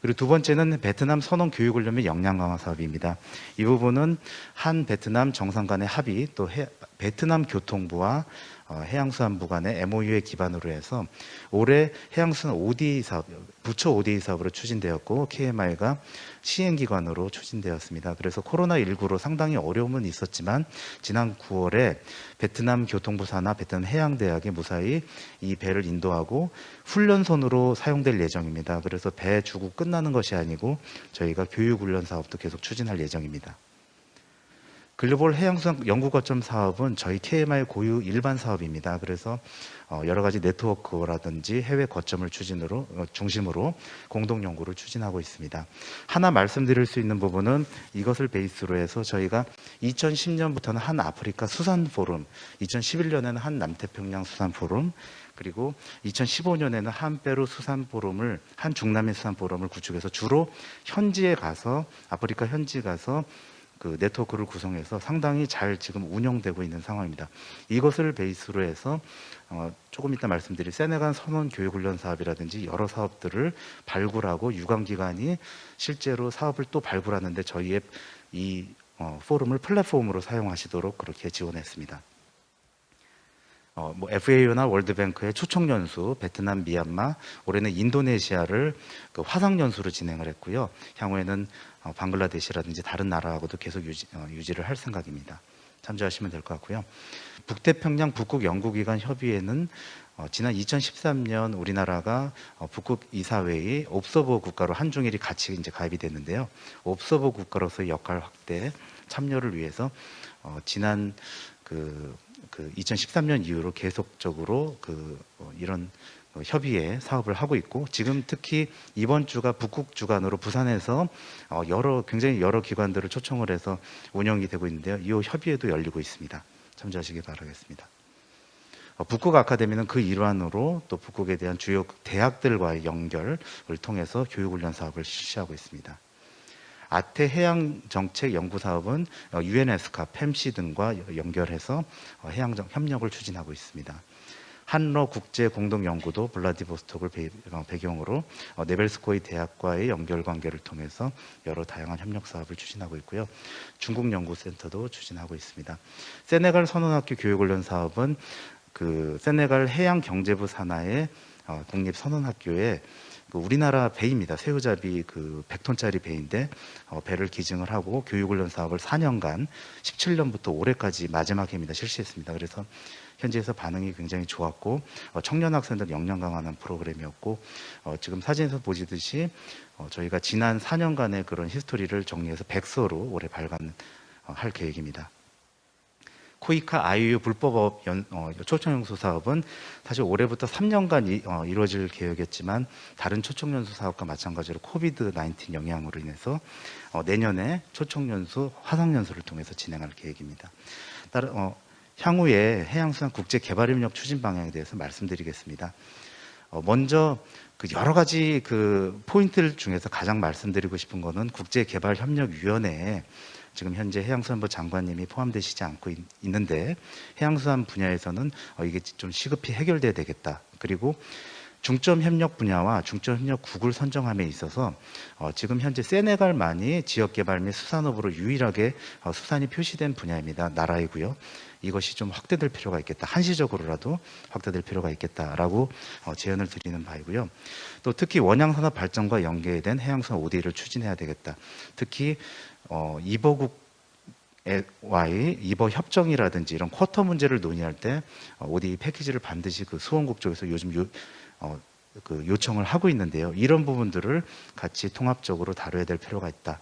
그리고 두 번째는 베트남 선원 교육훈련 및 역량 강화 사업입니다. 이 부분은 한 베트남 정상 간의 합의 또 베트남 교통부와 해양수산부 간의 MOU에 기반으로 해서 올해 해양수산 ODA 사업, 부처 ODA 사업으로 추진되었고 KMI가 시행기관으로 추진되었습니다. 그래서 코로나19로 상당히 어려움은 있었지만 지난 9월에 베트남 교통부 산하 베트남 해양대학에 무사히 이 배를 인도하고 훈련선으로 사용될 예정입니다. 그래서 배 주고 끝나는 것이 아니고 저희가 교육훈련 사업도 계속 추진할 예정입니다. 글로벌 해양수산 연구거점 사업은 저희 KMI 고유 일반 사업입니다. 그래서 여러 가지 네트워크라든지 해외 거점을 중심으로 공동 연구를 추진하고 있습니다. 하나 말씀드릴 수 있는 부분은 이것을 베이스로 해서 저희가 2010년부터는 한 아프리카 수산 포럼, 2011년에는 한 남태평양 수산 포럼, 그리고 2015년에는 한 페루 수산 포럼을, 한 중남미 수산 포럼을 구축해서 주로 현지에 가서 아프리카 현지 가서 그 네트워크를 구성해서 상당히 잘 지금 운영되고 있는 상황입니다. 이것을 베이스로 해서 조금 이따 말씀드릴 세네갈 선원 교육훈련 사업이라든지 여러 사업들을 발굴하고 유관기관이 실제로 사업을 또 발굴하는데 저희의 이 포럼을 플랫폼으로 사용하시도록 그렇게 지원했습니다. FAO나 월드뱅크의 초청 연수, 베트남, 미얀마, 올해는 인도네시아를 그 화상 연수로 진행을 했고요. 향후에는 방글라데시라든지 다른 나라하고도 계속 유지를 할 생각입니다. 참조하시면 될 것 같고요. 북태평양 북극 연구기관 협의회는 지난 2013년 우리나라가 북극 이사회의 옵서버 국가로 한중일이 같이 이제 가입이 됐는데요. 옵서버 국가로서의 역할 확대 참여를 위해서 지난 2013년 이후로 계속적으로 이런 협의회 사업을 하고 있고 지금 특히 이번 주가 북극 주간으로 부산에서 굉장히 여러 기관들을 초청을 해서 운영이 되고 있는데요. 이 협의회도 열리고 있습니다. 참조하시기 바라겠습니다. 북극 아카데미는 그 일환으로 또 북극에 대한 주요 대학들과의 연결을 통해서 교육훈련 사업을 실시하고 있습니다. 아태 해양정책 연구사업은 UNESCA, 펨시 등과 연결해서 해양적 협력을 추진하고 있습니다. 한러 국제공동연구도 블라디보스톡을 배경으로 네벨스코이 대학과의 연결관계를 통해서 여러 다양한 협력 사업을 추진하고 있고요. 중국 연구센터도 추진하고 있습니다. 세네갈 선원학교 교육훈련 사업은 그 세네갈 해양경제부 산하의 국립선원학교에 우리나라 배입니다. 새우잡이 100톤짜리 배인데 배를 기증을 하고 교육훈련 사업을 4년간 17년부터 올해까지 마지막 해입니다. 실시했습니다. 그래서 현지에서 반응이 굉장히 좋았고 청년 학생들 역량 강화하는 프로그램이었고 지금 사진에서 보시듯이 저희가 지난 4년간의 그런 히스토리를 정리해서 백서로 올해 발간할 계획입니다. 코이카 IUU 불법 초청연수 사업은 사실 올해부터 3년간 이루어질 계획이었지만 다른 초청연수 사업과 마찬가지로 코비드-19 영향으로 인해서 내년에 초청연수 화상연수를 통해서 진행할 계획입니다. 향후에 해양수산 국제개발협력 추진 방향에 대해서 말씀드리겠습니다. 먼저 그 여러 가지 그 포인트들 중에서 가장 말씀드리고 싶은 거는 국제개발협력위원회에 지금 현재 해양수산부 장관님이 포함되시지 않고 있는데 해양수산 분야에서는 이게 좀 시급히 해결돼야 되겠다. 그리고 중점 협력 분야와 중점 협력국을 선정함에 있어서 지금 현재 세네갈만이 지역개발 및 수산업으로 유일하게 수산이 표시된 분야입니다. 나라이고요. 이것이 좀 확대될 필요가 있겠다. 한시적으로라도 확대될 필요가 있겠다라고 제언을 드리는 바이고요. 또 특히 원양산업 발전과 연계된 해양수산 ODA를 추진해야 되겠다. 특히 이버국과의 이버 협정이라든지 이런 쿼터 문제를 논의할 때 ODA 패키지를 반드시 그 수원국 쪽에서 요즘 그 요청을 하고 있는데요. 이런 부분들을 같이 통합적으로 다뤄야 될 필요가 있다.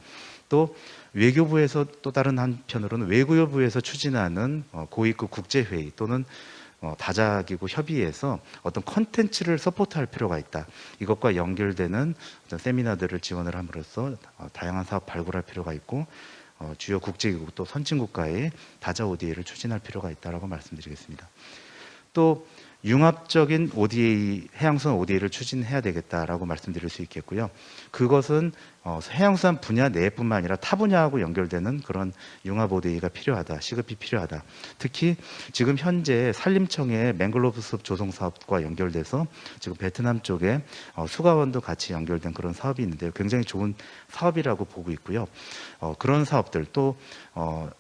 또 외교부에서 또 다른 한편으로는 외교부에서 추진하는 고위급 국제회의 또는 다자기구 협의에서 어떤 컨텐츠를 서포트할 필요가 있다. 이것과 연결되는 어떤 세미나들을 지원을 함으로써 다양한 사업 발굴할 필요가 있고 주요 국제기구 또 선진국가의 다자 ODA를 추진할 필요가 있다라고 말씀드리겠습니다. 또 융합적인 ODA, 해양수산 ODA를 추진해야 되겠다라고 말씀드릴 수 있겠고요. 그것은 해양수산 분야 내뿐만 아니라 타 분야하고 연결되는 그런 융합 ODA가 필요하다, 시급히 필요하다. 특히 지금 현재 산림청의 맹글로브 숲 조성 사업과 연결돼서 지금 베트남 쪽에 수가원도 같이 연결된 그런 사업이 있는데요. 굉장히 좋은 사업이라고 보고 있고요. 그런 사업들 또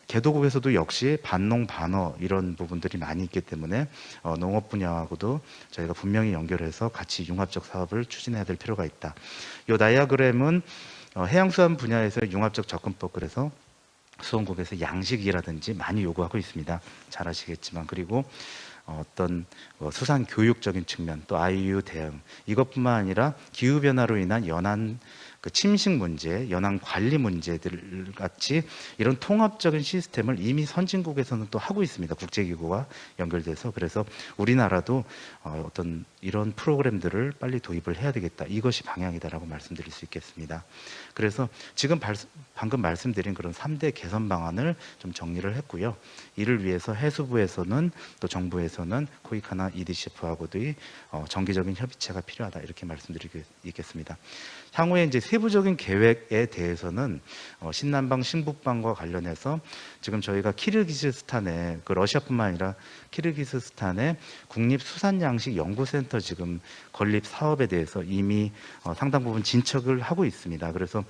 개도국에서도 역시 반농 반어 이런 부분들이 많이 있기 때문에 농업 분야하고도 저희가 분명히 연결해서 같이 융합적 사업을 추진해야 될 필요가 있다. 이 다이아그램은 해양수산 분야에서 융합적 접근법, 그래서 수원국에서 양식이라든지 많이 요구하고 있습니다. 잘 아시겠지만. 그리고 어떤 수산 교육적인 측면, 또 IUU 대응, 이것뿐만 아니라 기후변화로 인한 연안 그 침식 문제, 연안 관리 문제들 같이 이런 통합적인 시스템을 이미 선진국에서는 또 하고 있습니다. 국제기구와 연결돼서. 그래서 우리나라도 어떤 이런 프로그램들을 빨리 도입을 해야 되겠다. 이것이 방향이다라고 말씀드릴 수 있겠습니다. 그래서 지금 방금 말씀드린 그런 3대 개선 방안을 좀 정리를 했고요. 이를 위해서 해수부에서는 또 정부에서는 코이카나 EDCF하고도의 정기적인 협의체가 필요하다. 이렇게 말씀드리겠습니다. 향후에 이제 세부적인 계획에 대해서는 신남방, 신북방과 관련해서 지금 저희가 키르기스스탄에 그 러시아뿐만 아니라 키르기스스탄에 국립수산양식연구센터 지금 건립 사업에 대해서 이미 상당 부분 진척을 하고 있습니다. 그래서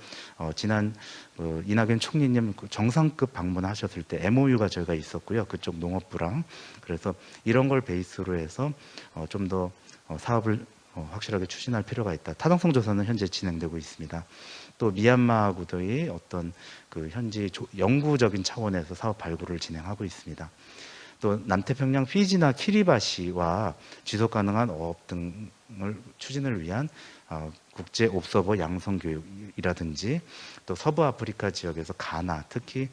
지난 이낙연 총리님 정상급 방문하셨을 때 MOU가 저희가 있었고요. 그쪽 농업부랑. 그래서 이런 걸 베이스로 해서 좀 더 사업을 확실하게 추진할 필요가 있다. 타당성 조사는 현재 진행되고 있습니다. 또 미얀마하고도의 어떤 그 현지 영구적인 차원에서 사업 발굴을 진행하고 있습니다. 또 남태평양 피지나 키리바시와 지속 가능한 어업 등을 추진을 위한 국제 옵서버 양성 교육이라든지 또 서부 아프리카 지역에서 가나, 특히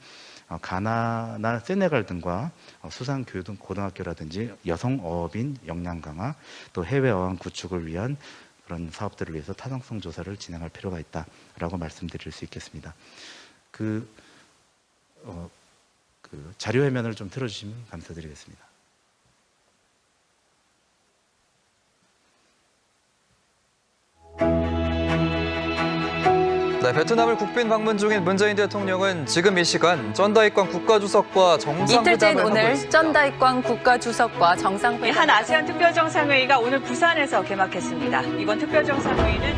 가나나 세네갈 등과 수산 교육 등 고등학교라든지 여성 어업인 역량 강화, 또 해외 어항 구축을 위한 그런 사업들을 위해서 타당성 조사를 진행할 필요가 있다라고 말씀드릴 수 있겠습니다. 그 자료 화면을 좀 틀어주시면 감사드리겠습니다. 네, 베트남을 국빈 방문 중인 문재인 대통령은 지금 이 시간 쩐다이광 국가주석과 정상회담을 이틀째인 하고 오늘 있습니다. 쩐다이광 국가주석과 정상회담. 한 아세안 특별정상회의가 오늘 부산에서 개막했습니다. 이번 특별정상회의는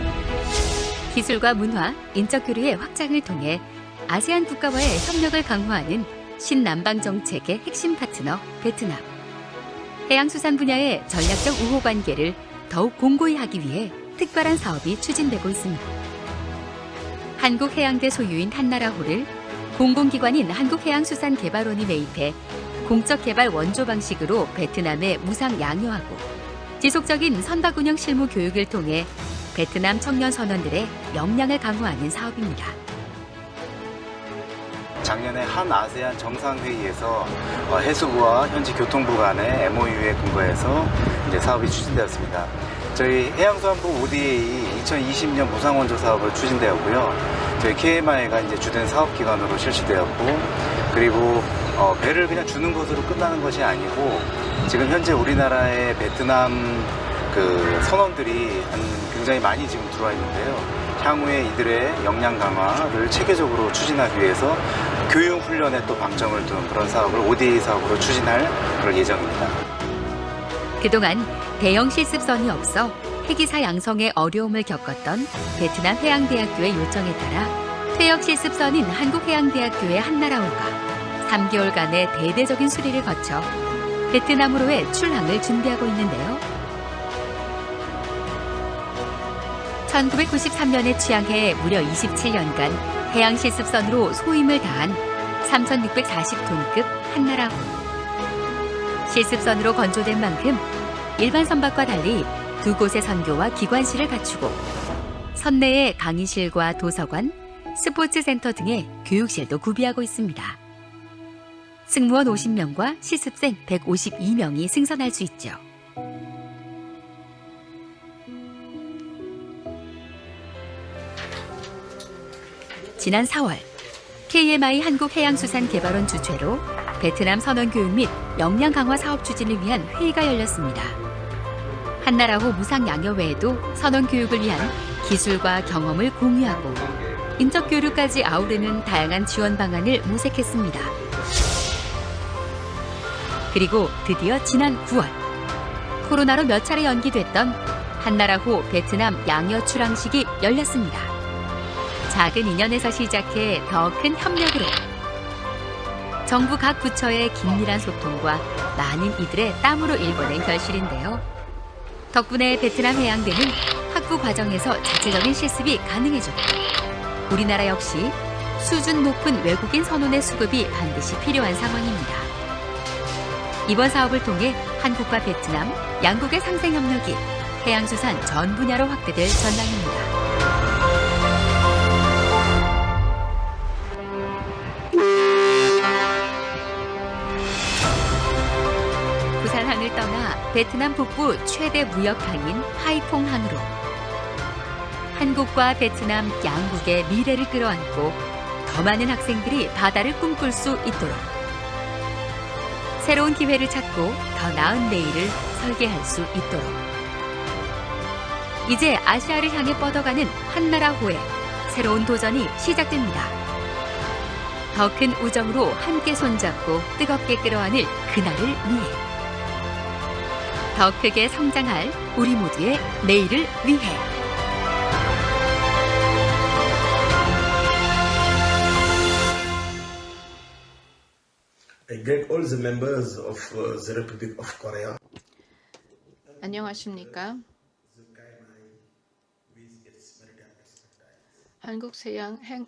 기술과 문화, 인적 교류의 확장을 통해 아세안 국가와의 협력을 강화하는 신남방 정책의 핵심 파트너 베트남. 해양수산 분야의 전략적 우호 관계를 더욱 공고히 하기 위해 특별한 사업이 추진되고 있습니다. 한국해양대 소유인 한나라호를 공공기관인 한국해양수산개발원이 매입해 공적개발 원조 방식으로 베트남에 무상 양효하고 지속적인 선박 운영 실무 교육을 통해 베트남 청년 선원들의 역량을 강화하는 사업입니다. 작년에 한 아세안 정상회의에서 해수부와 현지 교통부 간의 MOU에 근거해서 이제 사업이 추진되었습니다. 저희 해양수산부 ODA 2020년 무상원조 사업을 추진되었고요. 저희 KMI가 이제 주된 사업기관으로 실시되었고, 그리고 배를 그냥 주는 것으로 끝나는 것이 아니고 지금 현재 우리나라의 베트남 그 선원들이 굉장히 많이 지금 들어와 있는데요. 향후에 이들의 역량 강화를 체계적으로 추진하기 위해서 교육 훈련에 또 방점을 둔 그런 사업을 ODA 사업으로 추진할 그럴 예정입니다. 그동안 대형 실습선이 없어 해기사 양성에 어려움을 겪었던 베트남 해양대학교의 요청에 따라 퇴역 실습선인 한국해양대학교의 한나라호가 3개월간의 대대적인 수리를 거쳐 베트남으로의 출항을 준비하고 있는데요. 1993년에 취항해 무려 27년간 해양 실습선으로 소임을 다한 3,640톤급 한나라호. 실습선으로 건조된 만큼 일반 선박과 달리 두 곳의 선교와 기관실을 갖추고 선내에 강의실과 도서관, 스포츠센터 등의 교육실도 구비하고 있습니다. 승무원 50명과 실습생 152명이 승선할 수 있죠. 지난 4월 KMI 한국해양수산개발원 주최로 베트남 선원교육 및 역량 강화 사업 추진을 위한 회의가 열렸습니다. 한나라호 무상 양여 외에도 선원교육을 위한 기술과 경험을 공유하고 인적 교류까지 아우르는 다양한 지원 방안을 모색했습니다. 그리고 드디어 지난 9월 코로나로 몇 차례 연기됐던 한나라호 베트남 양여 출항식이 열렸습니다. 작은 인연에서 시작해 더 큰 협력으로 정부 각 부처의 긴밀한 소통과 많은 이들의 땀으로 일궈낸 결실인데요. 덕분에 베트남 해양대는 학부 과정에서 자체적인 실습이 가능해졌고 우리나라 역시 수준 높은 외국인 선원의 수급이 반드시 필요한 상황입니다. 이번 사업을 통해 한국과 베트남, 양국의 상생 협력이 해양수산 전 분야로 확대될 전망입니다. 부산항을 떠나 베트남 북부 최대 무역항인 하이퐁항으로 한국과 베트남 양국의 미래를 끌어안고 더 많은 학생들이 바다를 꿈꿀 수 있도록 새로운 기회를 찾고 더 나은 내일을 설계할 수 있도록 이제 아시아를 향해 뻗어가는 한나라호의 새로운 도전이 시작됩니다. 더 큰 우정으로 함께 손잡고 뜨겁게 끌어안을 그날을 위해 더 크게 성장할 우리 모두의 내일을 위해 I greet all the members of the Republic of Korea. 안녕하십니까?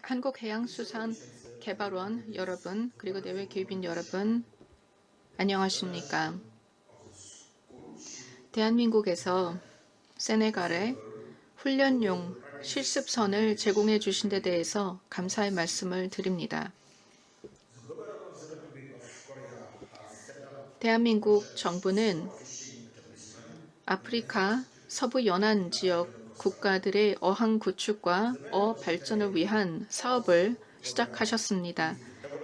한국해양수산개발원 여러분, 그리고 내외 기업인 여러분, 안녕하십니까? 대한민국에서 세네갈에 훈련용 실습선을 제공해 주신 데 대해서 감사의 말씀을 드립니다. 대한민국 정부는 아프리카 서부 연안 지역 국가들의 어항 구축과 발전을 위한 사업을 시작하셨습니다.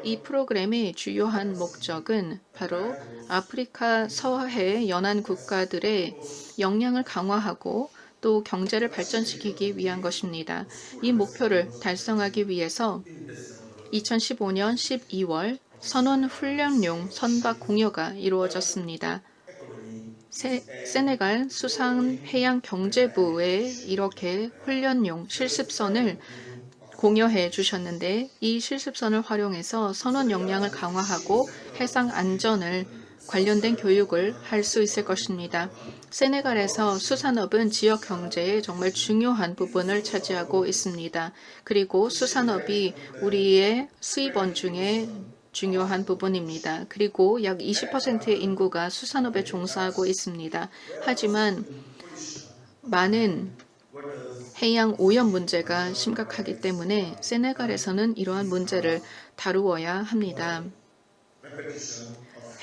이 프로그램의 주요한 목적은 바로 아프리카 서해 연안 국가들의 역량을 강화하고 또 경제를 발전시키기 위한 것입니다. 이 목표를 달성하기 위해서 2015년 12월 선원 훈련용 선박 공여가 이루어졌습니다. 세네갈 수산해양경제부에 이렇게 훈련용 실습선을 공여해 주셨는데 이 실습선을 활용해서 선원 역량을 강화하고 해상 안전을 관련된 교육을 할 수 있을 것입니다. 세네갈에서 수산업은 지역 경제의 정말 중요한 부분을 차지하고 있습니다. 그리고 수산업이 우리의 수입원 중에 중요한 부분입니다. 그리고 약 20%의 인구가 수산업에 종사하고 있습니다. 하지만 많은 해양 오염 문제가 심각하기 때문에 세네갈에서는 이러한 문제를 다루어야 합니다.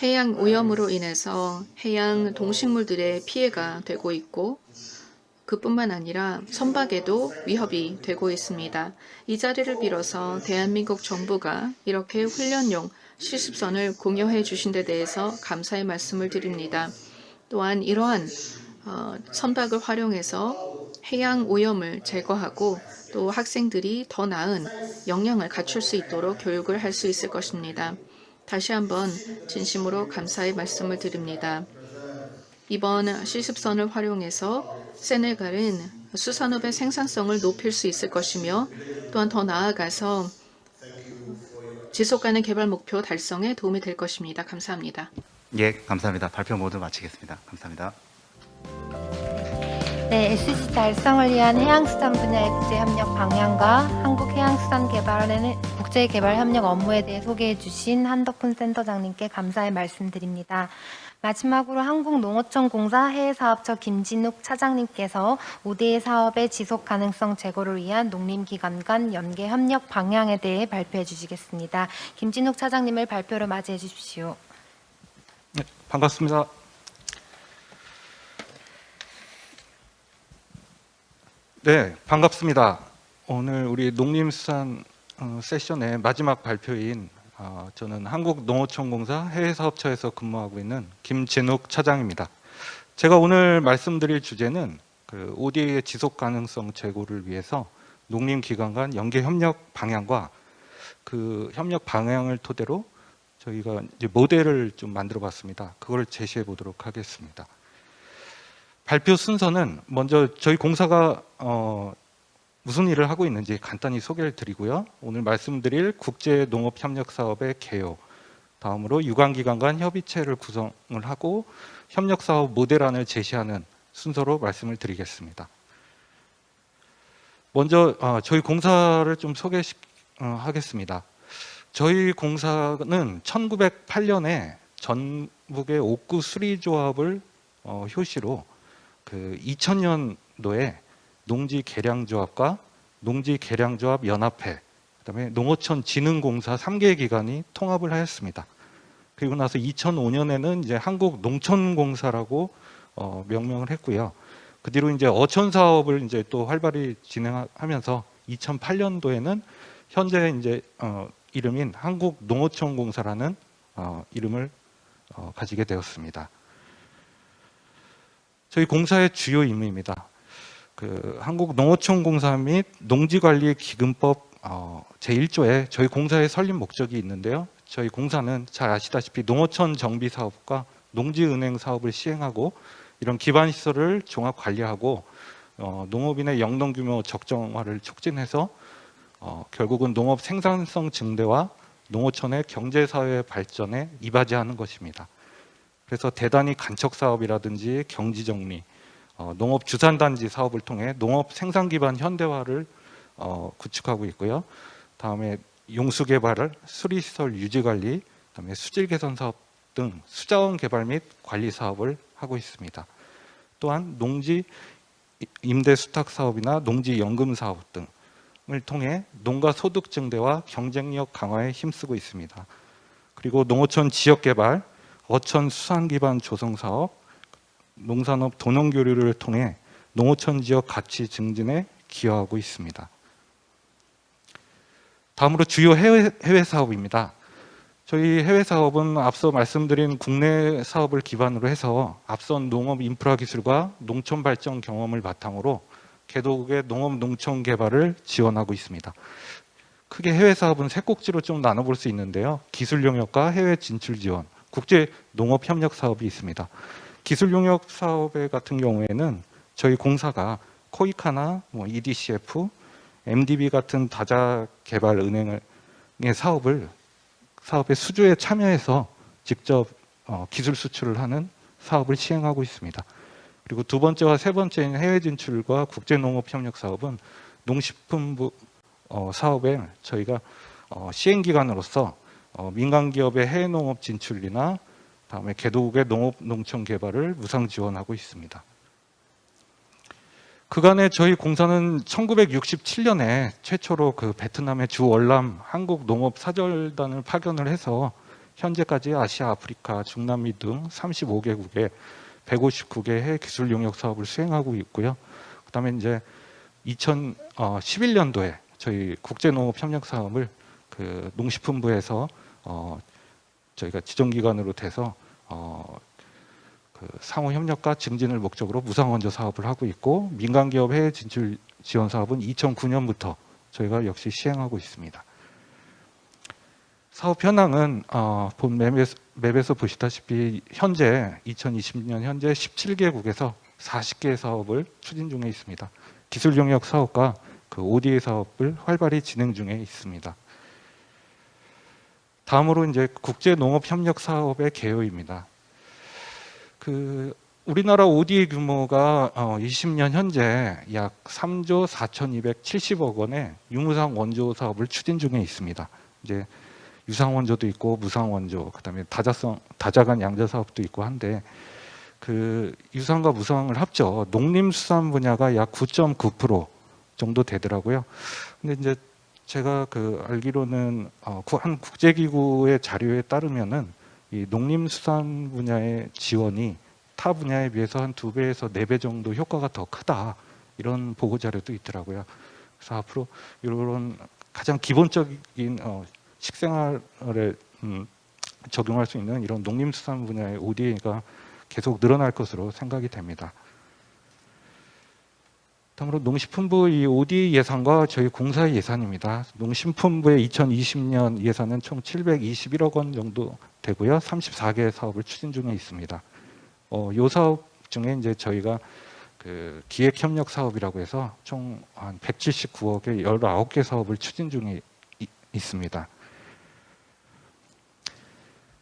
해양 오염으로 인해서 해양 동식물들의 피해가 되고 있고 그뿐만 아니라 선박에도 위협이 되고 있습니다. 이 자리를 빌어서 대한민국 정부가 이렇게 훈련용 실습선을 공여해 주신 데 대해서 감사의 말씀을 드립니다. 또한 이러한 선박을 활용해서 해양 오염을 제거하고 또 학생들이 더 나은 역량을 갖출 수 있도록 교육을 할 수 있을 것입니다. 다시 한번 진심으로 감사의 말씀을 드립니다. 이번 시습선을 활용해서 세네갈은 수산업의 생산성을 높일 수 있을 것이며 또한 더 나아가서 지속가능 개발 목표 달성에 도움이 될 것입니다. 감사합니다. 예, 감사합니다. 발표 모두 마치겠습니다. 감사합니다. 네, SDG 달성을 위한 해양수산 분야의 국제협력 방향과 한국해양수산개발의 국제개발협력 업무에 대해 소개해 주신 한덕훈 센터장님께 감사의 말씀드립니다. 마지막으로 한국농어촌공사 해외사업처 김진욱 차장님께서 5대 사업의 지속가능성 제고를 위한 농림기관 간 연계협력 방향에 대해 발표해 주시겠습니다. 김진욱 차장님을 발표로 맞이해 주십시오. 네, 반갑습니다. 네, 반갑습니다. 오늘 우리 농림수산 세션의 마지막 발표인 저는 한국농어촌공사 해외사업처에서 근무하고 있는 김진욱 차장입니다. 제가 오늘 말씀드릴 주제는 그 ODA의 지속가능성 제고를 위해서 농림기관 간 연계협력 방향과 그 협력 방향을 토대로 저희가 이제 모델을 좀 만들어 봤습니다. 그걸 제시해 보도록 하겠습니다. 발표 순서는 먼저 저희 공사가 무슨 일을 하고 있는지 간단히 소개를 드리고요. 오늘 말씀드릴 국제농업협력사업의 개요, 다음으로 유관기관 간 협의체를 구성을 하고 협력사업 모델안을 제시하는 순서로 말씀을 드리겠습니다. 먼저 저희 공사를 좀 소개하겠습니다. 저희 공사는 1908년에 전북의 옥구 수리조합을 효시로 그 2000년도에 농지개량조합과 농지개량조합 연합회, 그다음에 농어촌진흥공사 3개 기관이 통합을 하였습니다. 그리고 나서 2005년에는 이제 한국농촌공사라고 명명을 했고요. 그 뒤로 이제 어촌 사업을 이제 또 활발히 진행하면서 2008년도에는 현재 이제 이름인 한국농어촌공사라는 이름을 가지게 되었습니다. 저희 공사의 주요 임무입니다. 그 한국농어촌공사 및 농지관리기금법 제1조에 저희 공사의 설립 목적이 있는데요. 저희 공사는 잘 아시다시피 농어촌 정비 사업과 농지은행 사업을 시행하고 이런 기반 시설을 종합 관리하고 농업인의 영농 규모 적정화를 촉진해서 결국은 농업 생산성 증대와 농어촌의 경제사회 발전에 이바지하는 것입니다. 그래서 대단위 간척 사업이라든지 경지정리, 농업주산단지 사업을 통해 농업 생산 기반 현대화를 구축하고 있고요. 다음에 용수개발, 수리시설 유지관리, 그다음에 수질 개선 사업 등 수자원 개발 및 관리 사업을 하고 있습니다. 또한 농지 임대 수탁 사업이나 농지 연금 사업 등을 통해 농가 소득 증대와 경쟁력 강화에 힘쓰고 있습니다. 그리고 농어촌 지역 개발, 어촌 수산 기반 조성 사업, 농산업 도농 교류를 통해 농어촌 지역 가치 증진에 기여하고 있습니다. 다음으로 주요 해외 사업입니다. 저희 해외 사업은 앞서 말씀드린 국내 사업을 기반으로 해서 앞선 농업 인프라 기술과 농촌 발전 경험을 바탕으로 개도국의 농업 농촌 개발을 지원하고 있습니다. 크게 해외 사업은 세 꼭지로 좀 나눠볼 수 있는데요. 기술 용역과 해외 진출 지원, 국제 농업 협력 사업이 있습니다. 기술 용역 사업 같은 경우에는 저희 공사가 코이카나 EDCF, MDB 같은 다자 개발 은행의 사업의 수주에 참여해서 직접 기술 수출을 하는 사업을 시행하고 있습니다. 그리고 두 번째와 세 번째인 해외 진출과 국제 농업 협력 사업은 농식품부 사업에 저희가 시행 기관으로서 민간 기업의 해외 농업 진출이나 다음에 개도국의 농업 농촌 개발을 무상 지원하고 있습니다. 그간에 저희 공사는 1967년에 최초로 그 베트남의 주월남 한국농업사절단을 파견을 해서 현재까지 아시아, 아프리카, 중남미 등 35개국에 159개 해외 기술 용역 사업을 수행하고 있고요. 그다음에 이제 2011년도에 저희 국제농업 협력 사업을 그 농식품부에서 저희가 지정기관으로 돼서 상호 협력과 증진을 목적으로 무상원조 사업을 하고 있고, 민간기업 해외 진출 지원 사업은 2009년부터 저희가 역시 시행하고 있습니다. 사업 현황은 본 맵에서 보시다시피 현재 2020년 현재 17개국에서 40개의 사업을 추진 중에 있습니다. 기술 용역 사업과 그 ODA 사업을 활발히 진행 중에 있습니다. 다음으로 이제 국제 농업 협력 사업의 개요입니다. 우리나라 ODA 규모가 20년 현재 약 3조 4,270억 원의 유무상 원조 사업을 추진 중에 있습니다. 이제 유상 원조도 있고 무상 원조, 그다음에 다자간 양자 사업도 있고 한데, 그 유상과 무상을 합쳐 농림수산 분야가 약 9.9% 정도 되더라고요. 근데 이제 제가 알기로는 한 국제기구의 자료에 따르면은 이 농림수산 분야의 지원이 타 분야에 비해서 한 2배에서 4배 정도 효과가 더 크다, 이런 보고 자료도 있더라고요. 그래서 앞으로 이런 가장 기본적인 식생활에 적용할 수 있는 이런 농림수산 분야의 ODA가 계속 늘어날 것으로 생각이 됩니다. 다음으로 농식품부 이 ODA 예산과 저희 공사의 예산입니다. 농식품부의 2020년 예산은 총 721억 원 정도 되고요. 34개의 사업을 추진 중에 있습니다. 이 사업 중에 이제 저희가 그 기획협력 사업이라고 해서 총 한 179억의 19개 사업을 추진 중에 있습니다.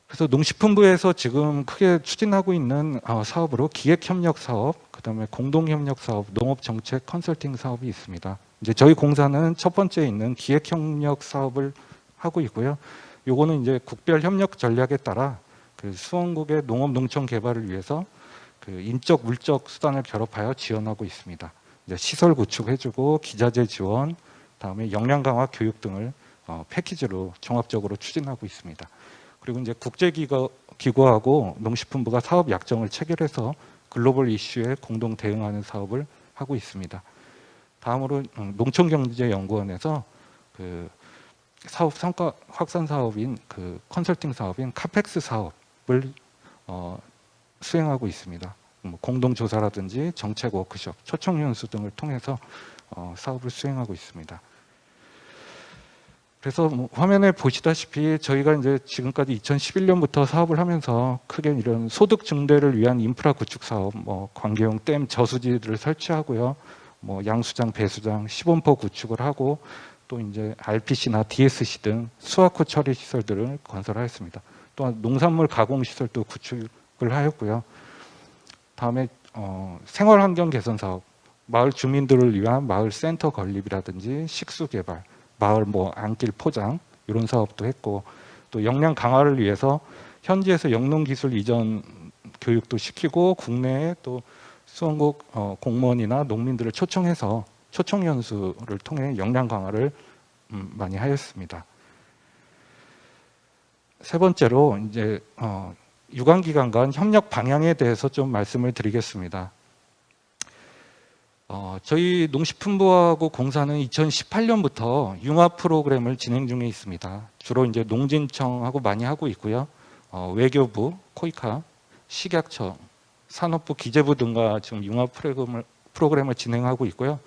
그래서 농식품부에서 지금 크게 추진하고 있는 사업으로 기획협력 사업, 그다음에 공동협력 사업, 농업정책 컨설팅 사업이 있습니다. 이제 저희 공사는 첫 번째 있는 기획협력 사업을 하고 있고요. 요거는 이제 국별 협력 전략에 따라 그 수원국의 농업 농촌 개발을 위해서 그 인적 물적 수단을 결합하여 지원하고 있습니다. 이제 시설 구축해주고 기자재 지원, 다음에 역량 강화 교육 등을 패키지로 종합적으로 추진하고 있습니다. 그리고 이제 국제기구하고 농식품부가 사업 약정을 체결해서 글로벌 이슈에 공동 대응하는 사업을 하고 있습니다. 다음으로 농촌경제연구원에서 그 사업 성과 확산 사업인 그 컨설팅 사업인 카펙스 사업을 수행하고 있습니다. 공동 조사라든지 정책 워크숍, 초청 연수 등을 통해서 사업을 수행하고 있습니다. 그래서 화면에 보시다시피 저희가 이제 지금까지 2011년부터 사업을 하면서 크게 이런 소득 증대를 위한 인프라 구축 사업, 관계용 댐 저수지들을 설치하고요, 양수장, 배수장, 시범포 구축을 하고, 또 이제 RPC나 DSC 등 수확후 처리 시설들을 건설하였습니다. 또한 농산물 가공 시설도 구축을 하였고요. 다음에 생활환경 개선 사업, 마을 주민들을 위한 마을 센터 건립이라든지 식수 개발, 마을 안길 포장 이런 사업도 했고, 또 역량 강화를 위해서 현지에서 영농기술 이전 교육도 시키고, 국내에 또 수원국 공무원이나 농민들을 초청해서 초청 연수를 통해 역량 강화를 많이 하였습니다. 세 번째로 이제 유관기관 간 협력 방향에 대해서 좀 말씀을 드리겠습니다. 저희 농식품부하고 공사는 2018년부터 융합 프로그램을 진행 중에 있습니다. 주로 이제 농진청하고 많이 하고 있고요. 외교부, 코이카, 식약청, 산업부, 기재부 등과 지금 융합 프로그램을 진행하고 있고요.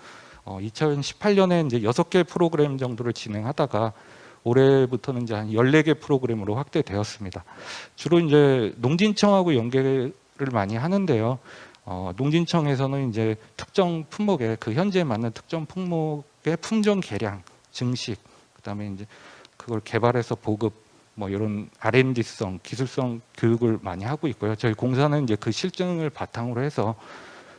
2018년에 이제 6개 프로그램 정도를 진행하다가 올해부터는 이제 한 14개 프로그램으로 확대되었습니다. 주로 이제 농진청하고 연계를 많이 하는데요. 농진청에서는 이제 특정 품목에 그 현재에 맞는 특정 품목의 품종 개량, 증식, 그다음에 이제 그걸 개발해서 보급, 이런 R&D성, 기술성 교육을 많이 하고 있고요. 저희 공사는 이제 그 실증을 바탕으로 해서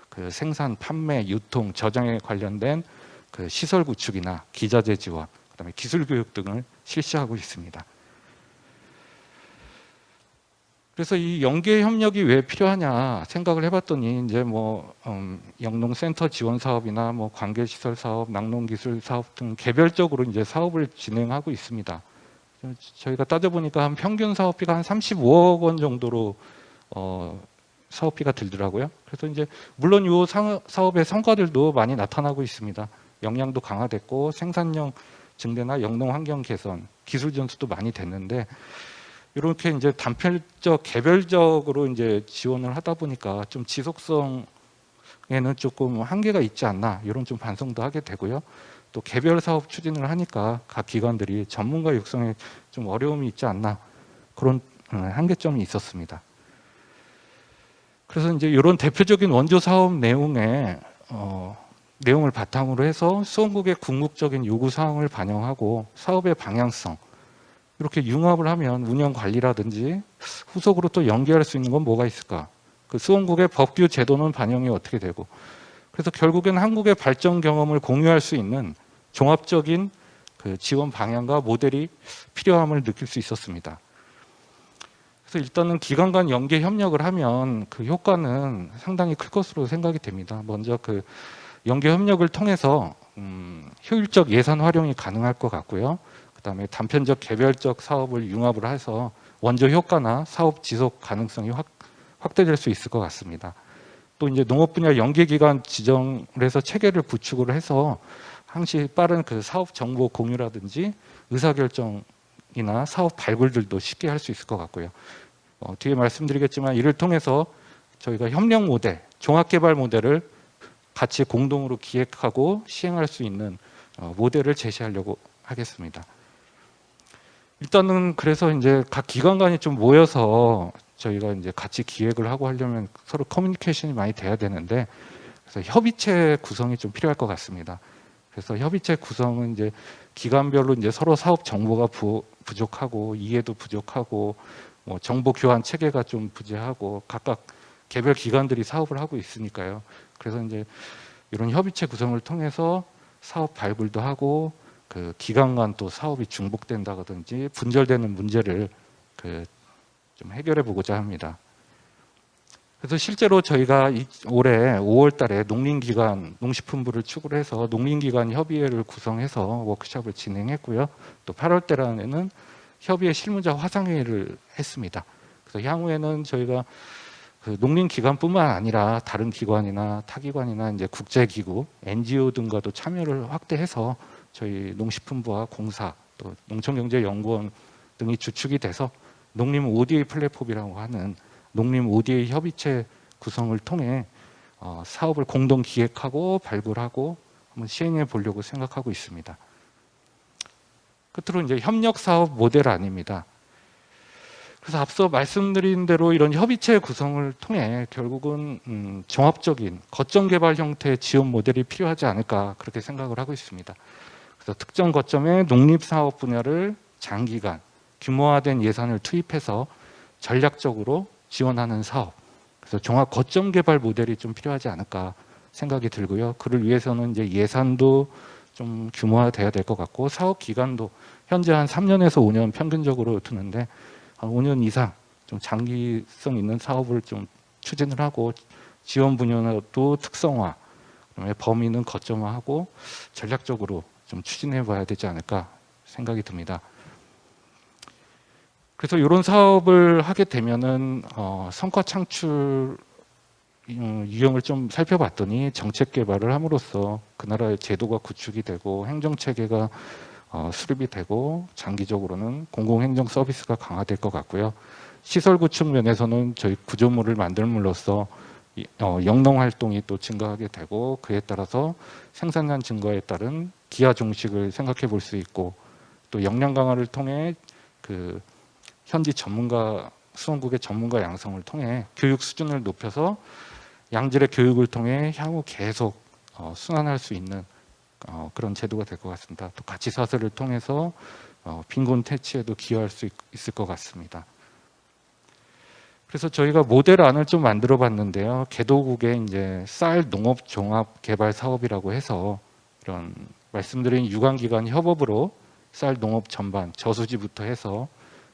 그 생산, 판매, 유통, 저장에 관련된 그 시설 구축이나 기자재 지원, 그다음에 기술 교육 등을 실시하고 있습니다. 그래서 이 연계 협력이 왜 필요하냐 생각을 해봤더니 이제 영농센터 지원 사업이나 관계시설 사업, 낙농기술 사업 등 개별적으로 이제 사업을 진행하고 있습니다. 저희가 따져보니까 한 평균 사업비가 한 35억 원 정도로 사업비가 들더라고요. 그래서 이제 물론 이 사업의 성과들도 많이 나타나고 있습니다. 역량도 강화됐고 생산력 증대나 영농 환경 개선, 기술 전수도 많이 됐는데 이렇게 이제 단편적 개별적으로 이제 지원을 하다 보니까 좀 지속성에는 조금 한계가 있지 않나 이런 좀 반성도 하게 되고요. 또 개별 사업 추진을 하니까 각 기관들이 전문가 육성에 좀 어려움이 있지 않나 그런 한계점이 있었습니다. 그래서 이제 이런 대표적인 원조 사업 내용을 바탕으로 해서 수원국의 궁극적인 요구 사항을 반영하고 사업의 방향성 이렇게 융합을 하면 운영 관리라든지 후속으로 또 연계할 수 있는 건 뭐가 있을까? 그 수원국의 법규 제도는 반영이 어떻게 되고 그래서 결국엔 한국의 발전 경험을 공유할 수 있는 종합적인 그 지원 방향과 모델이 필요함을 느낄 수 있었습니다. 그래서 일단은 기관 간 연계 협력을 하면 그 효과는 상당히 클 것으로 생각이 됩니다. 먼저 그 연계 협력을 통해서 효율적 예산 활용이 가능할 것 같고요. 그다음에 단편적 개별적 사업을 융합을 해서 원조 효과나 사업 지속 가능성이 확대될 수 있을 것 같습니다. 또 이제 농업 분야 연계 기관 지정을 해서 체계를 구축을 해서 항시 빠른 그 사업 정보 공유라든지 의사결정이나 사업 발굴들도 쉽게 할 수 있을 것 같고요. 뒤에 말씀드리겠지만 이를 통해서 저희가 협력 모델, 종합개발 모델을 같이 공동으로 기획하고 시행할 수 있는 모델을 제시하려고 하겠습니다. 일단은 그래서 이제 각 기관 간이 좀 모여서 저희가 이제 같이 기획을 하고 하려면 서로 커뮤니케이션이 많이 돼야 되는데 그래서 협의체 구성이 좀 필요할 것 같습니다. 그래서 협의체 구성은 이제 기관별로 이제 서로 사업 정보가 부족하고 이해도 부족하고 뭐 정보 교환 체계가 좀 부재하고 각각 개별 기관들이 사업을 하고 있으니까요. 그래서 이제 이런 협의체 구성을 통해서 사업 발굴도 하고 그 기관 간 또 사업이 중복된다든지 분절되는 문제를 좀 해결해 보고자 합니다. 그래서 실제로 저희가 올해 5월 달에 농림기관, 농식품부를 축으로 해서 농림기관 협의회를 구성해서 워크숍을 진행했고요. 또 8월 달에는 협의회 실무자 화상회의를 했습니다. 그래서 향후에는 저희가 그 농림기관뿐만 아니라 다른 기관이나 타기관이나 이제 국제기구, NGO 등과도 참여를 확대해서 저희 농식품부와 공사, 또 농촌경제연구원 등이 주축이 돼서 농림 ODA 플랫폼이라고 하는 농림 ODA 협의체 구성을 통해 사업을 공동 기획하고 발굴하고 한번 시행해 보려고 생각하고 있습니다. 끝으로 이제 협력 사업 모델 아닙니다. 그래서 앞서 말씀드린 대로 이런 협의체 구성을 통해 결국은 종합적인 거점 개발 형태의 지원 모델이 필요하지 않을까 그렇게 생각을 하고 있습니다. 그래서 특정 거점의 농립 사업 분야를 장기간 규모화된 예산을 투입해서 전략적으로 지원하는 사업. 그래서 종합 거점 개발 모델이 좀 필요하지 않을까 생각이 들고요. 그를 위해서는 이제 예산도 좀 규모화돼야 될 것 같고 사업 기간도 현재 한 3년에서 5년 평균적으로 두는데 한 5년 이상 좀 장기성 있는 사업을 좀 추진을 하고 지원 분야도 특성화, 그다음에 범위는 거점화하고 전략적으로 좀 추진해 봐야 되지 않을까 생각이 듭니다. 그래서 이런 사업을 하게 되면은 성과 창출 유형을 좀 살펴봤더니 정책 개발을 함으로써 그 나라의 제도가 구축이 되고 행정 체계가 수립이 되고 장기적으로는 공공행정 서비스가 강화될 것 같고요. 시설 구축 면에서는 저희 구조물을 만들므로써 영농 활동이 또 증가하게 되고 그에 따라서 생산량 증가에 따른 기하 종식을 생각해 볼 수 있고 또 역량 강화를 통해 그 현지 전문가 수원국의 전문가 양성을 통해 교육 수준을 높여서 양질의 교육을 통해 향후 계속 순환할 수 있는 그런 제도가 될 것 같습니다. 또 가치 사슬을 통해서 빈곤 퇴치에도 기여할 수 있을 것 같습니다. 그래서 저희가 모델안을 좀 만들어 봤는데요. 개도국의 이제 쌀 농업 종합 개발 사업이라고 해서 이런 말씀드린 유관기관 협업으로 쌀 농업 전반 저수지부터 해서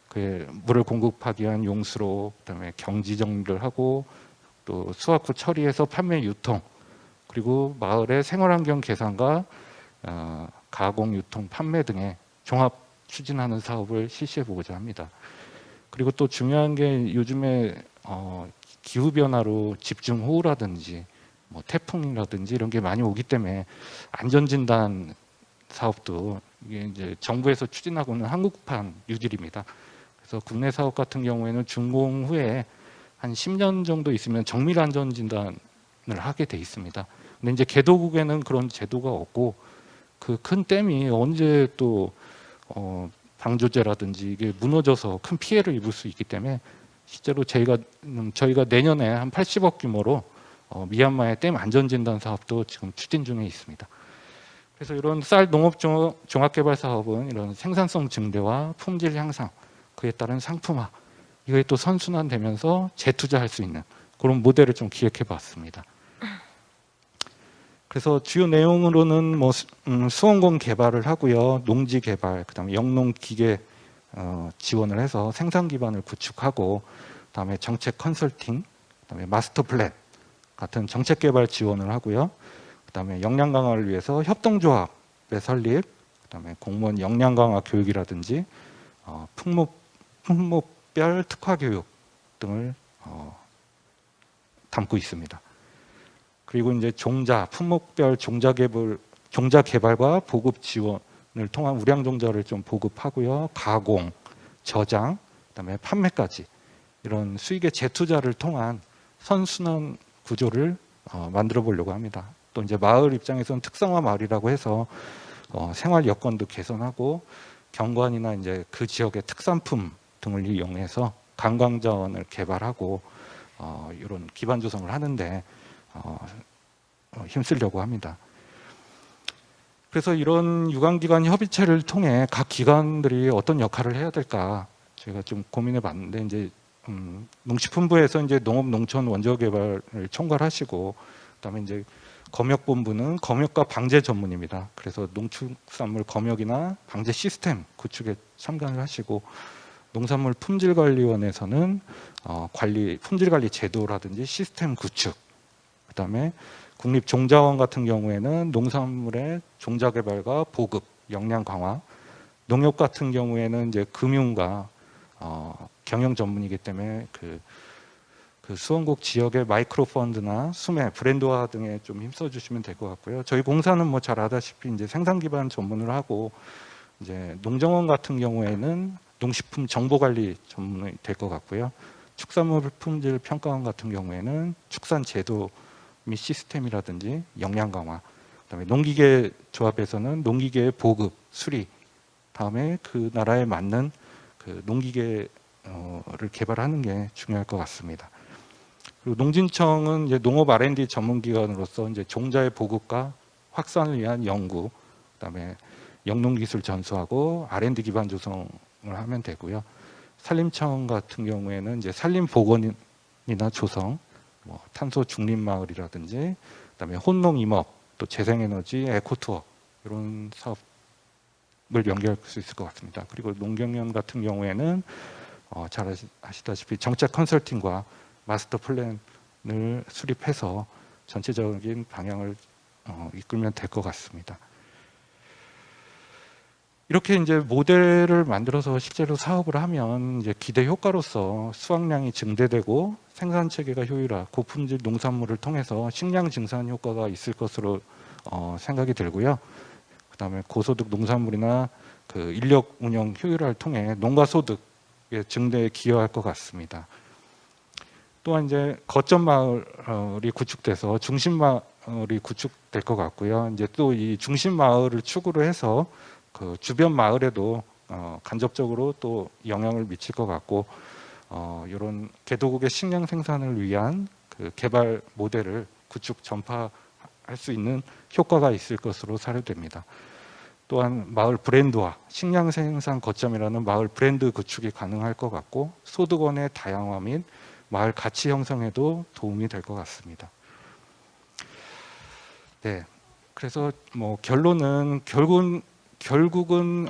그 물을 공급하기 위한 용수로 그다음에 경지 정비를 하고 또 수확 후 처리해서 판매 유통 그리고 마을의 생활환경 개선과 가공 유통 판매 등의 종합 추진하는 사업을 실시해 보고자 합니다. 그리고 또 중요한 게 요즘에 기후 변화로 집중호우라든지 뭐 태풍이라든지 이런 게 많이 오기 때문에 안전진단 사업도 이게 이제 정부에서 추진하고 있는 한국판 뉴딜입니다. 그래서 국내 사업 같은 경우에는 준공 후에 한 10년 정도 있으면 정밀 안전 진단을 하게 돼 있습니다. 근데 이제 개도국에는 그런 제도가 없고 그 큰 댐이 언제 또 방조제라든지 이게 무너져서 큰 피해를 입을 수 있기 때문에 실제로 저희가 내년에 한 80억 규모로 미얀마의 댐 안전진단 사업도 지금 추진 중에 있습니다. 그래서 이런 쌀 농업 종합개발 사업은 이런 생산성 증대와 품질 향상, 그에 따른 상품화, 이거에 또 선순환되면서 재투자할 수 있는 그런 모델을 좀 기획해 봤습니다. 그래서 주요 내용으로는 뭐 수원공 개발을 하고요, 농지 개발, 그다음에 영농 기계 지원을 해서 생산 기반을 구축하고, 그다음에 정책 컨설팅, 그다음에 마스터 플랜 같은 정책 개발 지원을 하고요. 그다음에 역량 강화를 위해서 협동조합의 설립, 그다음에 공무원 역량 강화 교육이라든지 품목별 특화 교육 등을 담고 있습니다. 그리고 이제 품목별 종자 개발과 보급 지원을 통한 우량 종자를 좀 보급하고요. 가공, 저장, 그다음에 판매까지 이런 수익의 재투자를 통한 선순환 구조를 만들어 보려고 합니다. 또 이제 마을 입장에서는 특성화 마을이라고 해서 생활 여건도 개선하고 경관이나 이제 그 지역의 특산품 등을 이용해서 관광 자원을 개발하고 이런 기반 조성을 하는데 힘쓰려고 합니다. 그래서 이런 유관기관 협의체를 통해 각 기관들이 어떤 역할을 해야 될까 제가 좀 고민해 봤는데, 이제 농식품부에서 이제 농업 농촌 원조 개발을 총괄하시고, 그다음에 이제 검역본부는 검역과 방제 전문입니다. 그래서 농축산물 검역이나 방제 시스템 구축에 참관을 하시고, 농산물 품질관리원에서는 품질관리 제도라든지 시스템 구축, 그다음에 국립종자원 같은 경우에는 농산물의 종자 개발과 보급, 역량 강화, 농협 같은 경우에는 이제 금융과 경영 전문이기 때문에 그 수원국 지역의 마이크로 펀드나 수매, 브랜드화 등에 좀 힘써 주시면 될 것 같고요. 저희 공사는 뭐 잘 아다시피 이제 생산 기반 전문을 하고, 이제 농정원 같은 경우에는 농식품 정보 관리 전문이 될 것 같고요. 축산물 품질 평가원 같은 경우에는 축산 제도 및 시스템이라든지 역량 강화, 그다음에 농기계 조합에서는 농기계의 보급, 수리, 다음에 그 나라에 맞는 그 농기계를 개발하는 게 중요할 것 같습니다. 그리고 농진청은 이제 농업 R&D 전문기관으로서 이제 종자의 보급과 확산을 위한 연구, 그다음에 영농기술 전수하고 R&D 기반 조성을 하면 되고요. 산림청 같은 경우에는 이제 산림 복원이나 조성, 뭐 탄소 중립 마을이라든지, 그다음에 혼농 임업, 또 재생에너지, 에코투어 이런 사업을 연계할 수 있을 것 같습니다. 그리고 농경연 같은 경우에는 잘 아시다시피 정책 컨설팅과 마스터 플랜을 수립해서 전체적인 방향을 이끌면 될 것 같습니다. 이렇게 이제 모델을 만들어서 실제로 사업을 하면 이제 기대 효과로서 수확량이 증대되고 생산 체계가 효율화, 고품질 농산물을 통해서 식량 증산 효과가 있을 것으로 생각이 들고요. 그다음에 고소득 농산물이나 그 인력 운영 효율화를 통해 농가 소득의 증대에 기여할 것 같습니다. 또한 이제 거점 마을이 구축돼서 중심 마을이 구축될 것 같고요. 이제 또 이 중심 마을을 축으로 해서 그 주변 마을에도 간접적으로 또 영향을 미칠 것 같고, 이런 개도국의 식량 생산을 위한 그 개발 모델을 구축 전파할 수 있는 효과가 있을 것으로 사료됩니다. 또한 마을 브랜드화, 식량 생산 거점이라는 마을 브랜드 구축이 가능할 것 같고, 소득원의 다양화 및 마을 가치 형성에도 도움이 될 것 같습니다. 네, 그래서 뭐 결론은 결국은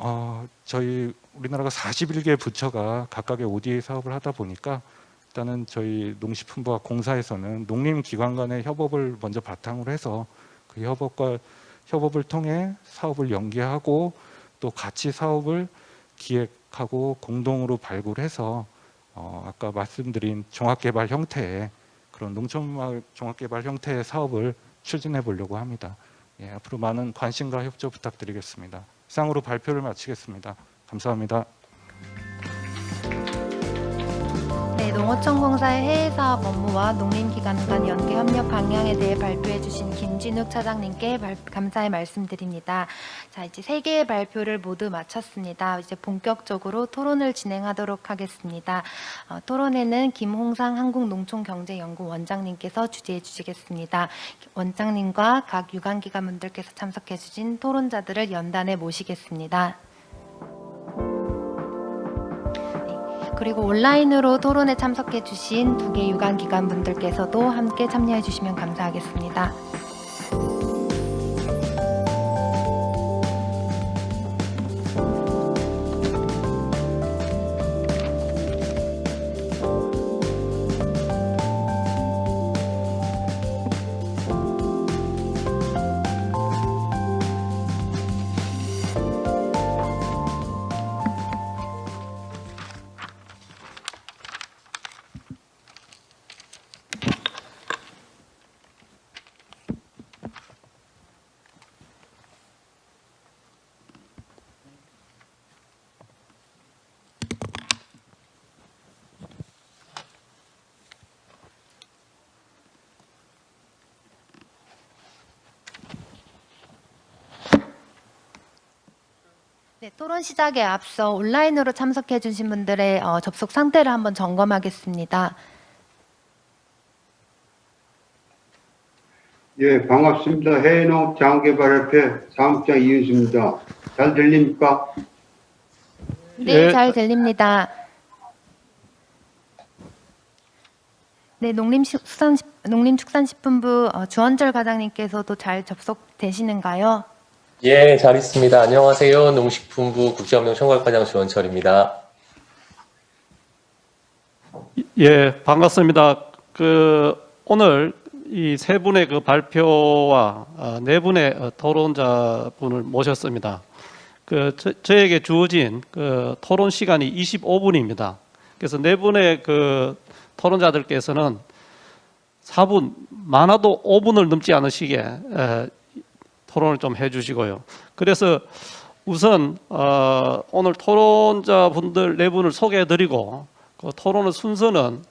저희 우리나라가 41개 부처가 각각의 ODA 사업을 하다 보니까 일단은 저희 농식품부와 공사에서는 농림기관 간의 협업을 먼저 바탕으로 해서 그 협업을 통해 사업을 연계하고 또 같이 사업을 기획하고 공동으로 발굴해서 아까 말씀드린 종합개발 형태의 그런 농촌마을 종합개발 형태의 사업을 추진해 보려고 합니다. 예, 앞으로 많은 관심과 협조 부탁드리겠습니다. 이상으로 발표를 마치겠습니다. 감사합니다. 농어촌공사의 해외사업 업무와 농림기관 간 연계 협력 방향에 대해 발표해 주신 김진욱 차장님께 감사의 말씀드립니다. 자, 이제 3개의 발표를 모두 마쳤습니다. 이제 본격적으로 토론을 진행하도록 하겠습니다. 토론회는 김홍상 한국농촌경제연구 원장님께서 주재해 주시겠습니다. 원장님과 각 유관기관분들께서 참석해 주신 토론자들을 연단에 모시겠습니다. 그리고 온라인으로 토론에 참석해 주신 2개 유관기관 분들께서도 함께 참여해 주시면 감사하겠습니다. 네, 토론 시작에 앞서 온라인으로 참석해 주신 분들의 접속 상태를 한번 점검하겠습니다. 예, 반갑습니다. 해외농업 장개발협회 사무장 이윤수입니다. 잘 들립니까? 네, 잘 들립니다. 네, 농림축산식품부 주원철 과장님께서도 잘 접속되시는가요? 예, 잘 있습니다. 안녕하세요. 농식품부 국제협력총괄과장 주원철입니다. 예, 반갑습니다. 오늘 이 세 분의 발표와 네 분의 토론자분을 모셨습니다. 저에게 주어진 토론 시간이 25분입니다. 그래서 네 분의 토론자들께서는 4분, 많아도 5분을 넘지 않으시게 토론을 좀 해주시고요. 그래서 우선 오늘 토론자분들 네 분을 소개해드리고 그 토론의 순서는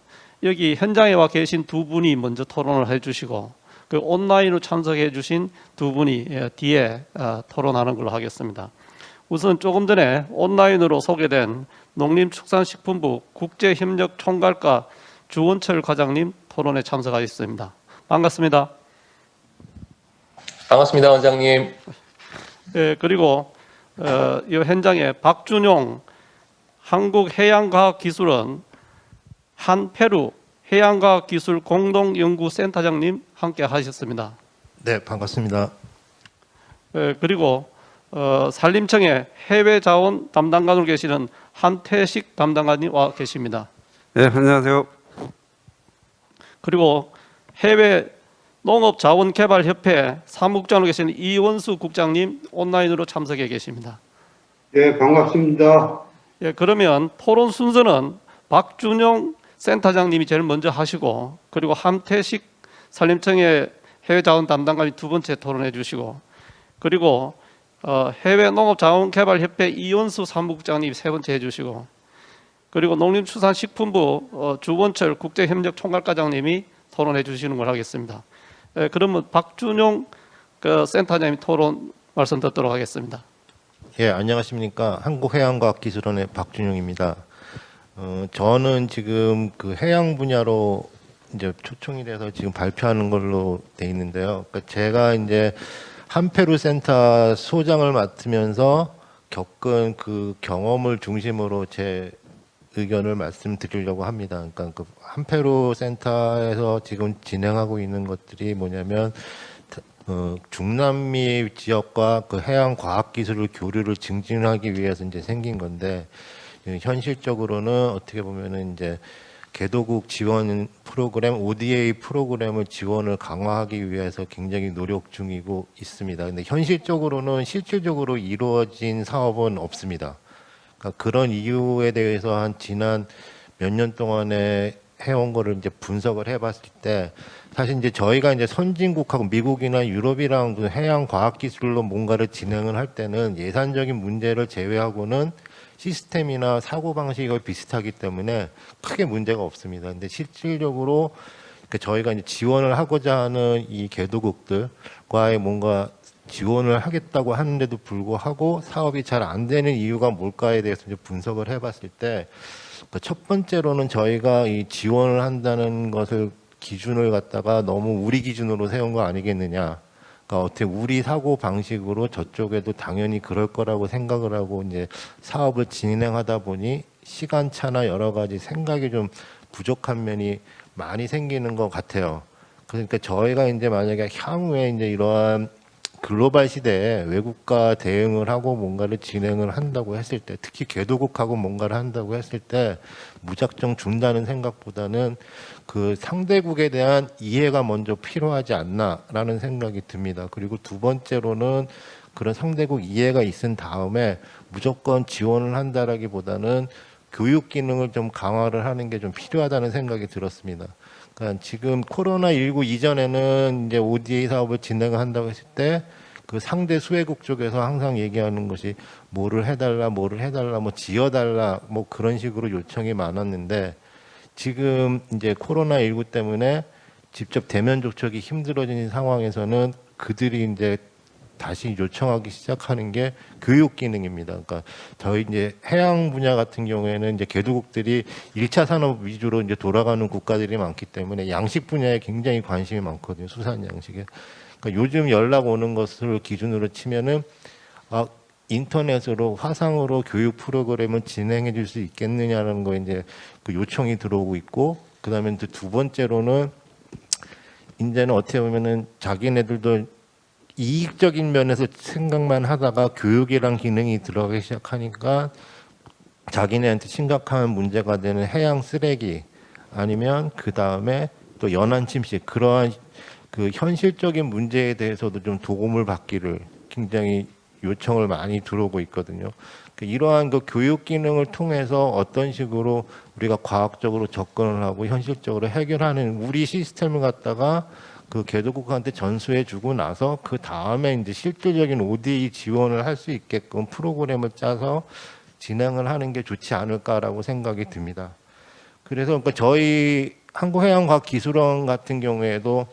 여기 현장에 와 계신 두 분이 먼저 토론을 해주시고 그 온라인으로 참석해주신 두 분이 뒤에 토론하는 걸로 하겠습니다. 우선 조금 전에 온라인으로 소개된 농림축산식품부 국제협력총괄과 주원철 과장님 토론에 참석하셨습니다. 반갑습니다. 반갑습니다, 원장님. 예, 그리고 이 현장에 박준용 한국해양과학기술원 한페루 해양과학기술 공동연구센터장님 함께 하셨습니다. 네, 반갑습니다. 예, 그리고 산림청의 해외자원 담당관으로 계시는 한태식 담당관님 와 계십니다. 네, 안녕하세요. 그리고 해외 농업자원개발협회 사무국장으로 계시는 이원수 국장님 온라인으로 참석해 계십니다. 네, 반갑습니다. 예, 그러면 토론 순서는 박준용 센터장님이 제일 먼저 하시고 그리고 한태식 산림청의 해외자원 담당관이 두 번째 토론해 주시고 그리고 해외 농업자원개발협회 이원수 사무국장님이 세 번째 해주시고 그리고 농림축산식품부 주원철 국제협력총괄과장님이 토론해 주시는 걸 하겠습니다. 그러면 박준용 센터장님 토론 말씀 듣도록 하겠습니다. 예, 안녕하십니까. 한국해양과학기술원의 박준용입니다. 저는 지금 해양 분야로 이제 초청이 돼서 지금 발표하는 걸로 돼 있는데요. 그러니까 제가 이제 한페루 센터 소장을 맡으면서 겪은 경험을 중심으로 제 의견을 말씀드리려고 합니다. 그러니까 한페루 센터에서 지금 진행하고 있는 것들이 뭐냐면 중남미 지역과 해양 과학 기술 교류를 증진하기 위해서 이제 생긴 건데 현실적으로는 어떻게 보면은 이제 개도국 지원 프로그램 ODA 프로그램을 지원을 강화하기 위해서 굉장히 노력 중이고 있습니다. 근데 현실적으로는 실질적으로 이루어진 사업은 없습니다. 그러니까 그런 이유에 대해서 지난 몇 년 동안에 해온 거를 이제 분석을 해봤을 때 사실 이제 저희가 이제 선진국하고 미국이나 유럽이랑 해양 과학 기술로 뭔가를 진행을 할 때는 예산적인 문제를 제외하고는 시스템이나 사고 방식이 비슷하기 때문에 크게 문제가 없습니다. 근데 실질적으로 저희가 이제 지원을 하고자 하는 이 개도국들과의 뭔가 지원을 하겠다고 하는데도 불구하고 사업이 잘 안 되는 이유가 뭘까에 대해서 이제 분석을 해봤을 때 첫 번째로는 저희가 이 지원을 한다는 것을 기준을 갖다가 너무 우리 기준으로 세운 거 아니겠느냐. 그러니까 어떻게 우리 사고 방식으로 저쪽에도 당연히 그럴 거라고 생각을 하고 이제 사업을 진행하다 보니 시간차나 여러 가지 생각이 좀 부족한 면이 많이 생기는 것 같아요. 그러니까 저희가 이제 만약에 향후에 이제 이러한 글로벌 시대에 외국과 대응을 하고 뭔가를 진행을 한다고 했을 때, 특히 개도국하고 뭔가를 한다고 했을 때 무작정 준다는 생각보다는 그 상대국에 대한 이해가 먼저 필요하지 않나라는 생각이 듭니다. 그리고 두 번째로는 그런 상대국 이해가 있은 다음에 무조건 지원을 한다라기보다는 교육 기능을 좀 강화를 하는 게 좀 필요하다는 생각이 들었습니다. 그러니까 지금 코로나19 이전에는 이제 ODA 사업을 진행을 한다고 했을 때 그 상대 수혜국 쪽에서 항상 얘기하는 것이 뭐를 해달라, 뭐 지어달라, 뭐 그런 식으로 요청이 많았는데 지금 이제 코로나19 때문에 직접 대면 접촉이 힘들어지는 상황에서는 그들이 이제 다시 요청하기 시작하는 게 교육 기능입니다. 그러니까 저희 이제 해양 분야 같은 경우에는 이제 개도국들이 1차 산업 위주로 이제 돌아가는 국가들이 많기 때문에 양식 분야에 굉장히 관심이 많거든요. 수산 양식에. 그러니까 요즘 연락 오는 것을 기준으로 치면은 인터넷으로 화상으로 교육 프로그램을 진행해 줄 수 있겠느냐라는 거 이제 그 요청이 들어오고 있고, 그다음에 두 번째로는 이제는 어떻게 보면은 자기네들도 이익적인 면에서 생각만 하다가 교육이란 기능이 들어가기 시작하니까 자기네한테 심각한 문제가 되는 해양 쓰레기 아니면 그 다음에 또 연안 침식, 그러한 그 현실적인 문제에 대해서도 좀 도움을 받기를 굉장히 요청을 많이 들어오고 있거든요. 이러한 그 교육 기능을 통해서 어떤 식으로 우리가 과학적으로 접근을 하고 현실적으로 해결하는 우리 시스템을 갖다가 그 개도국한테 전수해주고 나서 그 다음에 이제 실질적인 ODA 지원을 할 수 있게끔 프로그램을 짜서 진행을 하는 게 좋지 않을까라고 생각이 듭니다. 그래서 그러니까 저희 한국해양과학기술원 같은 경우에도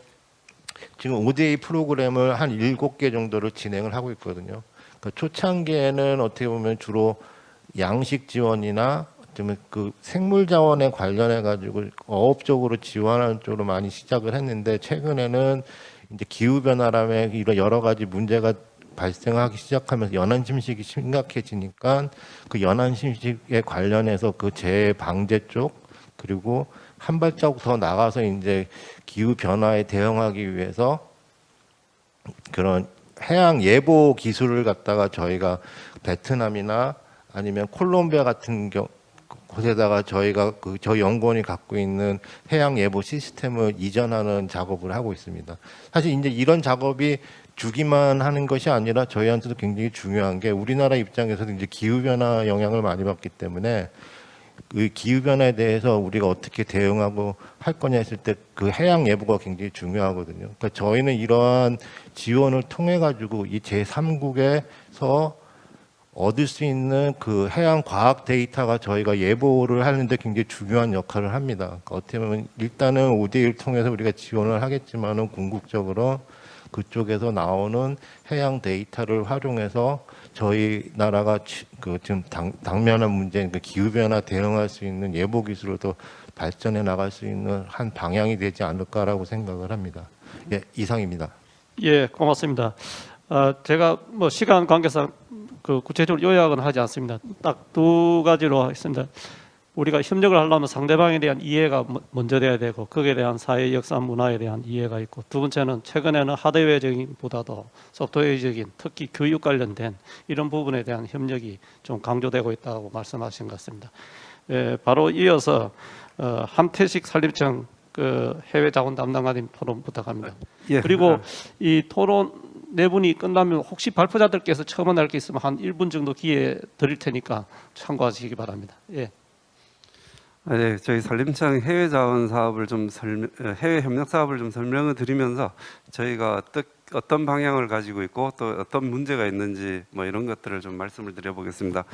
지금 ODA 프로그램을 한 7개 정도를 진행을 하고 있거든요. 그러니까 초창기에는 어떻게 보면 주로 양식 지원이나 좀 그 생물 자원에 관련해 가지고 어업적으로 지원하는 쪽으로 많이 시작을 했는데 최근에는 이제 기후 변화라며 이런 여러 가지 문제가 발생하기 시작하면서 연안 침식이 심각해지니까 그 연안 침식에 관련해서 그 재해 방제 쪽 그리고 한 발자국 더 나가서 이제 기후 변화에 대응하기 위해서 그런 해양 예보 기술을 갖다가 저희가 베트남이나 아니면 콜롬비아 같은 곳에다가 저희가 저희 연구원이 갖고 있는 해양 예보 시스템을 이전하는 작업을 하고 있습니다. 사실 이제 이런 작업이 주기만 하는 것이 아니라 저희한테도 굉장히 중요한 게 우리나라 입장에서도 이제 기후 변화 영향을 많이 받기 때문에 그 기후 변화에 대해서 우리가 어떻게 대응하고 할 거냐 했을 때 그 해양 예보가 굉장히 중요하거든요. 그러니까 저희는 이러한 지원을 통해 가지고 이 제3국에서 얻을 수 있는 그 해양 과학 데이터가 저희가 예보를 하는데 굉장히 중요한 역할을 합니다. 그러니까 어떻게 보면 일단은 ODA를 통해서 우리가 지원을 하겠지만은 궁극적으로 그쪽에서 나오는 해양 데이터를 활용해서 저희 나라가 그 지금 당면한 문제인 그 기후 변화 대응할 수 있는 예보 기술을 더 발전해 나갈 수 있는 한 방향이 되지 않을까라고 생각을 합니다. 예, 이상입니다. 예, 고맙습니다. 제가 뭐 시간 관계상 그 구체적으로 요약은 하지 않습니다. 딱 두 가지로 하겠습니다. 우리가 협력을 하려면 상대방에 대한 이해가 먼저 돼야 되고 거기에 대한 사회 역사 문화에 대한 이해가 있고, 두 번째는 최근에는 하드웨어적인 보다도 소프트웨어적인 특히 교육 관련된 이런 부분에 대한 협력이 좀 강조되고 있다고 말씀하신 것 같습니다. 바로 이어서 함태식 산림청 그 해외 자원 담당관님 토론 부탁합니다. 예. 그리고 이 토론 네 분이 끝나면 혹시 발표자들께서 첨언할 게 있으면 한 1분 정도 기회 드릴 테니까 참고하시기 바랍니다. 예. 네, 저희 산림청 해외 자원 사업을 해외 협력 사업을 좀 설명을 드리면서 저희가 어떤 방향을 가지고 있고 또 어떤 문제가 있는지 뭐 이런 것들을 좀 말씀을 드려보겠습니다.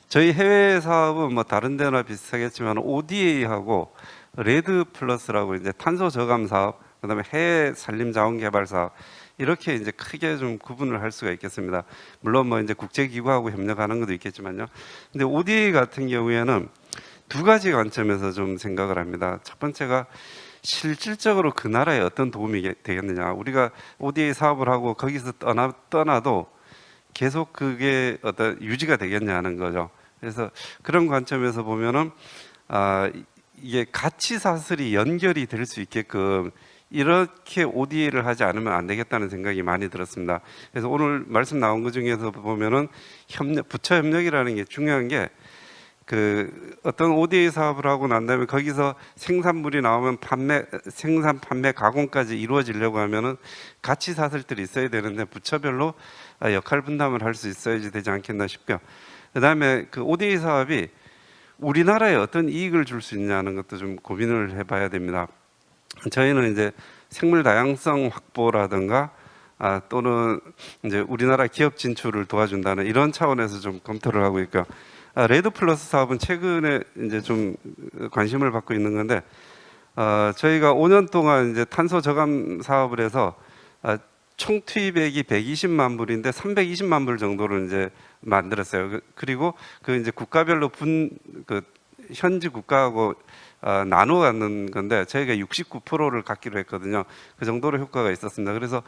저희 해외 사업은 뭐 다른 데나 비슷하겠지만 ODA하고 레드 플러스라고 이제 탄소 저감 사업, 그다음에 해외 산림 자원 개발 사업 이렇게 이제 크게 좀 구분을 할 수가 있겠습니다. 물론 뭐 이제 국제 기구하고 협력하는 것도 있겠지만요. 근데 ODA 같은 경우에는 두 가지 관점에서 좀 생각을 합니다. 첫 번째가 실질적으로 그 나라에 어떤 도움이 되겠느냐. 우리가 ODA 사업을 하고 거기서 떠나도 계속 그게 어떤 유지가 되겠냐는 거죠. 그래서 그런 관점에서 보면은 이게 가치 사슬이 연결이 될 수 있게끔 이렇게 ODA를 하지 않으면 안 되겠다는 생각이 많이 들었습니다. 그래서 오늘 말씀 나온 것 중에서 보면은 부처 협력이라는 게 중요한 게 그 어떤 ODA 사업을 하고 난 다음에 거기서 생산물이 나오면 생산, 판매, 가공까지 이루어지려고 하면은 가치 사슬들이 있어야 되는데 부처별로 역할 분담을 할 수 있어야지 되지 않겠나 싶고요. 그다음에 그 ODA 사업이 우리나라에 어떤 이익을 줄 수 있냐는 것도 좀 고민을 해봐야 됩니다. 저희는 이제 생물 다양성 확보라든가 또는 이제 우리나라 기업 진출을 도와준다는 이런 차원에서 좀 검토를 하고 있고요. 레드 플러스 사업은 최근에 이제 좀 관심을 받고 있는 건데 저희가 5년 동안 이제 탄소 저감 사업을 해서 총 투입액이 120만 불인데 320만 불 정도를 이제 만들었어요. 그리고 그 이제 국가별로 현지 국가하고 나눠 갖는 건데 저희가 69%를 갖기로 했거든요. 그 정도로 효과가 있었습니다. 그래서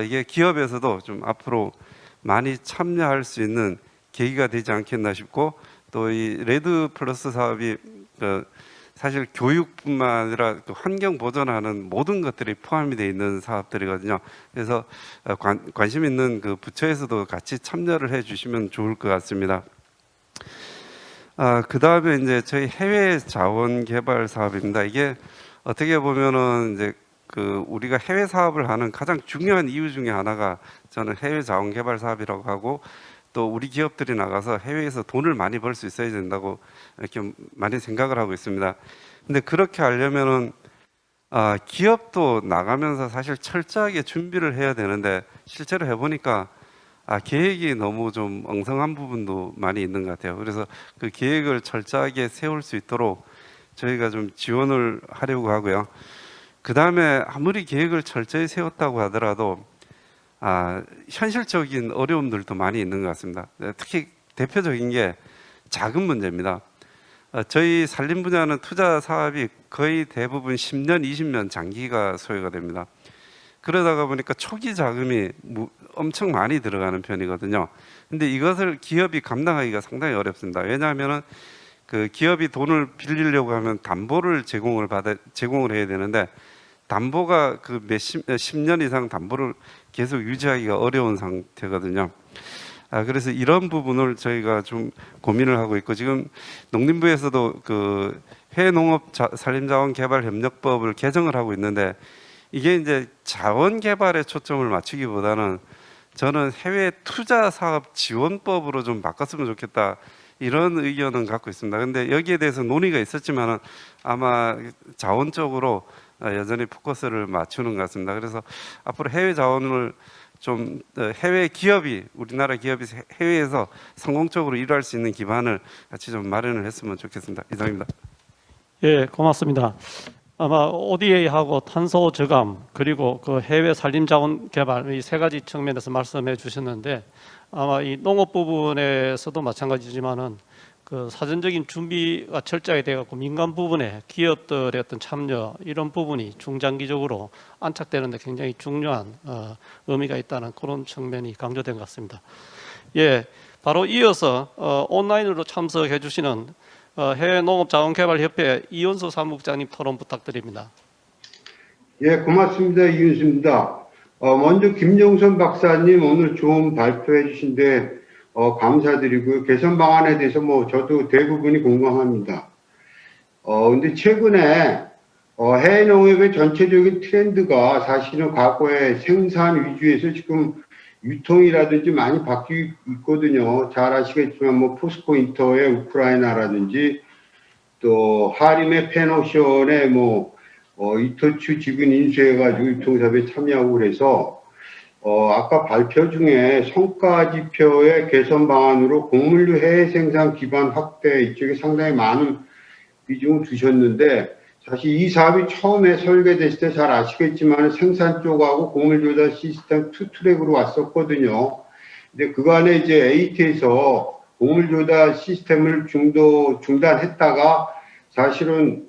이게 기업에서도 좀 앞으로 많이 참여할 수 있는 계기가 되지 않겠나 싶고, 또 이 레드 플러스 사업이 사실 교육뿐만 아니라 환경 보존하는 모든 것들이 포함이 되어 있는 사업들이거든요. 그래서 관심 있는 그 부처에서도 같이 참여를 해주시면 좋을 것 같습니다. 그 다음에 이제 저희 해외 자원 개발 사업입니다. 이게 어떻게 보면은 이제 그 우리가 해외 사업을 하는 가장 중요한 이유 중에 하나가 저는 해외 자원 개발 사업이라고 하고, 또 우리 기업들이 나가서 해외에서 돈을 많이 벌 수 있어야 된다고 이렇게 많이 생각을 하고 있습니다. 근데 그렇게 하려면은 기업도 나가면서 사실 철저하게 준비를 해야 되는데 실제로 해보니까 계획이 너무 좀 엉성한 부분도 많이 있는 것 같아요. 그래서 그 계획을 철저하게 세울 수 있도록 저희가 좀 지원을 하려고 하고요. 그 다음에 아무리 계획을 철저히 세웠다고 하더라도 현실적인 어려움들도 많이 있는 것 같습니다. 특히 대표적인 게 자금 문제입니다. 저희 산림 분야는 투자 사업이 거의 대부분 10년, 20년 장기가 소요가 됩니다. 그러다가 보니까 초기 자금이 엄청 많이 들어가는 편이거든요. 근데 이것을 기업이 감당하기가 상당히 어렵습니다. 왜냐하면 그 기업이 돈을 빌리려고 하면 담보를 제공을 해야 되는데, 담보가 그 10년 이상 담보를 계속 유지하기가 어려운 상태거든요. 그래서 이런 부분을 저희가 좀 고민을 하고 있고, 지금 농림부에서도 그 해외농업 산림자원개발협력법을 개정을 하고 있는데, 이게 이제 자원 개발에 초점을 맞추기보다는 저는 해외 투자 사업 지원법으로 좀 바꿨으면 좋겠다, 이런 의견은 갖고 있습니다. 근데 여기에 대해서 논의가 있었지만은 아마 자원적으로 여전히 포커스를 맞추는 것 같습니다. 그래서 앞으로 해외 자원을 좀 해외 기업이, 우리나라 기업이 해외에서 성공적으로 일할 수 있는 기반을 같이 좀 마련을 했으면 좋겠습니다. 이상입니다. 예, 고맙습니다. 아마 ODA하고 탄소 저감, 그리고 그 해외 산림 자원 개발, 이 세 가지 측면에서 말씀해 주셨는데, 아마 이 농업 부분에서도 마찬가지지만은 그 사전적인 준비가 철저하게 돼갖고 민간 부분에 기업들의 어떤 참여, 이런 부분이 중장기적으로 안착되는데 굉장히 중요한 의미가 있다는 그런 측면이 강조된 것 같습니다. 예, 바로 이어서 온라인으로 참석해 주시는 해외농업자원개발협회 이윤수 사무국장님 토론 부탁드립니다. 예, 고맙습니다. 이윤수입니다. 먼저 김종선 박사님 오늘 좋은 발표해 주신데 감사드리고요. 개선 방안에 대해서 저도 대부분이 공감합니다. 근데 최근에 해외 농업의 전체적인 트렌드가 사실은 과거에 생산 위주에서 지금 유통이라든지 많이 바뀌고 있거든요. 잘 아시겠지만 포스코 인터의 우크라이나라든지 또 하림의 펜오션의 이토츠 지분 인수해가지고 유통사업에 참여하고 그래서 아까 발표 중에 성과 지표의 개선 방안으로 곡물류 해외 생산 기반 확대 이쪽에 상당히 많은 비중을 두셨는데 사실 이 사업이 처음에 설계됐을 때 잘 아시겠지만 생산 쪽하고 곡물 조달 시스템 투 트랙으로 왔었거든요. 근데 그간에 이제 AT에서 곡물 조달 시스템을 중단했다가 사실은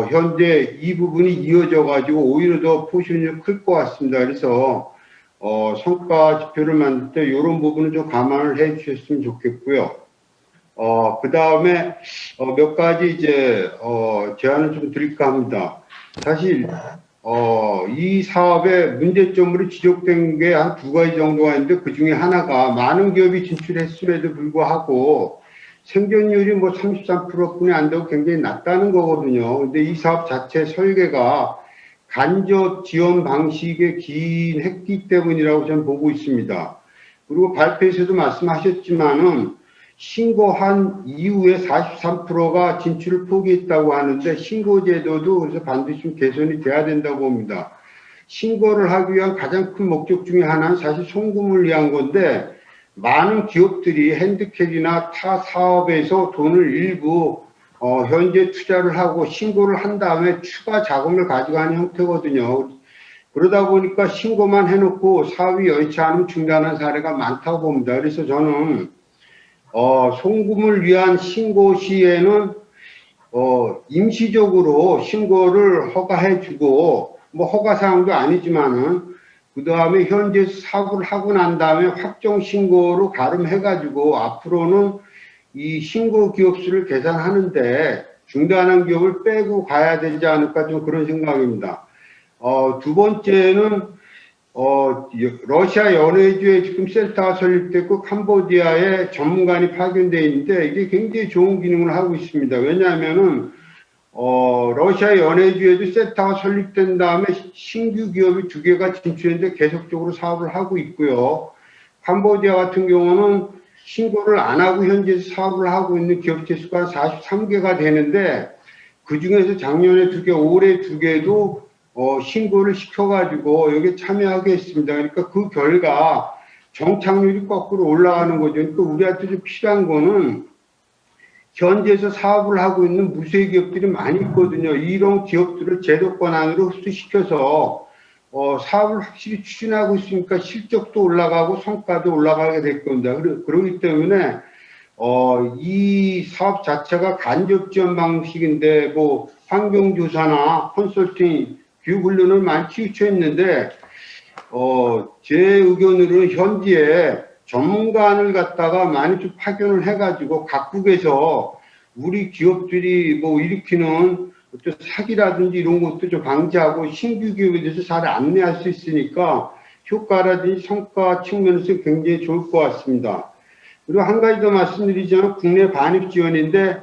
현재 이 부분이 이어져 가지고 오히려 더 포션이 클 것 같습니다. 그래서 성과 지표를 만들 때 이런 부분은 좀 감안을 해 주셨으면 좋겠고요. 그 다음에 몇 가지 이제 제안을 좀 드릴까 합니다. 사실 이 사업의 문제점으로 지적된 게 한 2가지 정도가 있는데 그 중에 하나가 많은 기업이 진출했음에도 불구하고 생존율이 뭐 33%뿐이 안 되고 굉장히 낮다는 거거든요. 근데 이 사업 자체 설계가 간접 지원 방식에 기인했기 때문이라고 저는 보고 있습니다. 그리고 발표에서도 말씀하셨지만은 신고한 이후에 43%가 진출을 포기했다고 하는데 신고제도도 그래서 반드시 좀 개선이 돼야 된다고 봅니다. 신고를 하기 위한 가장 큰 목적 중에 하나는 사실 송금을 위한 건데 많은 기업들이 핸드캐리나 타 사업에서 돈을 일부 현재 투자를 하고 신고를 한 다음에 추가 자금을 가져가는 형태거든요. 그러다 보니까 신고만 해놓고 사업이 여의치 않으면 중단한 사례가 많다고 봅니다. 그래서 저는 송금을 위한 신고 시에는 임시적으로 신고를 허가해주고 뭐 허가사항도 아니지만은 그 다음에 현재 사고를 하고 난 다음에 확정 신고로 가름해가지고 앞으로는 이 신고 기업 수를 계산하는데 중단한 기업을 빼고 가야 되지 않을까 좀 그런 생각입니다. 두 번째는 러시아 연해주에 지금 센터가 설립됐고 캄보디아에 전문가이 파견되어 있는데 이게 굉장히 좋은 기능을 하고 있습니다. 왜냐하면은 러시아 연해주에도 센터가 설립된 다음에 신규 기업이 2개가 진출했는데 계속적으로 사업을 하고 있고요. 캄보디아 같은 경우는 신고를 안 하고 현재 사업을 하고 있는 기업체 수가 43개가 되는데 그 중에서 작년에 2개, 올해 2개도 신고를 시켜가지고 여기에 참여하게 했습니다. 그러니까 그 결과 정착률이 거꾸로 올라가는 거죠. 그러니까 우리한테 좀 필요한 거는 현지에서 사업을 하고 있는 무쇠 기업들이 많이 있거든요. 이런 기업들을 제도권 안으로 흡수시켜서 사업을 확실히 추진하고 있으니까 실적도 올라가고 성과도 올라가게 될 겁니다. 그렇기 때문에 이 사업 자체가 간접 지원 방식인데 뭐 환경조사나 컨설팅, 교육훈련을 많이 치우쳐 있는데 제 의견으로는 현지에 전문가를 갖다가 많이 좀 파견을 해가지고 각국에서 우리 기업들이 뭐 일으키는 어떤 사기라든지 이런 것도 좀 방지하고 신규 기업에 대해서 잘 안내할 수 있으니까 효과라든지 성과 측면에서 굉장히 좋을 것 같습니다. 그리고 한 가지 더 말씀드리자면 국내 반입 지원인데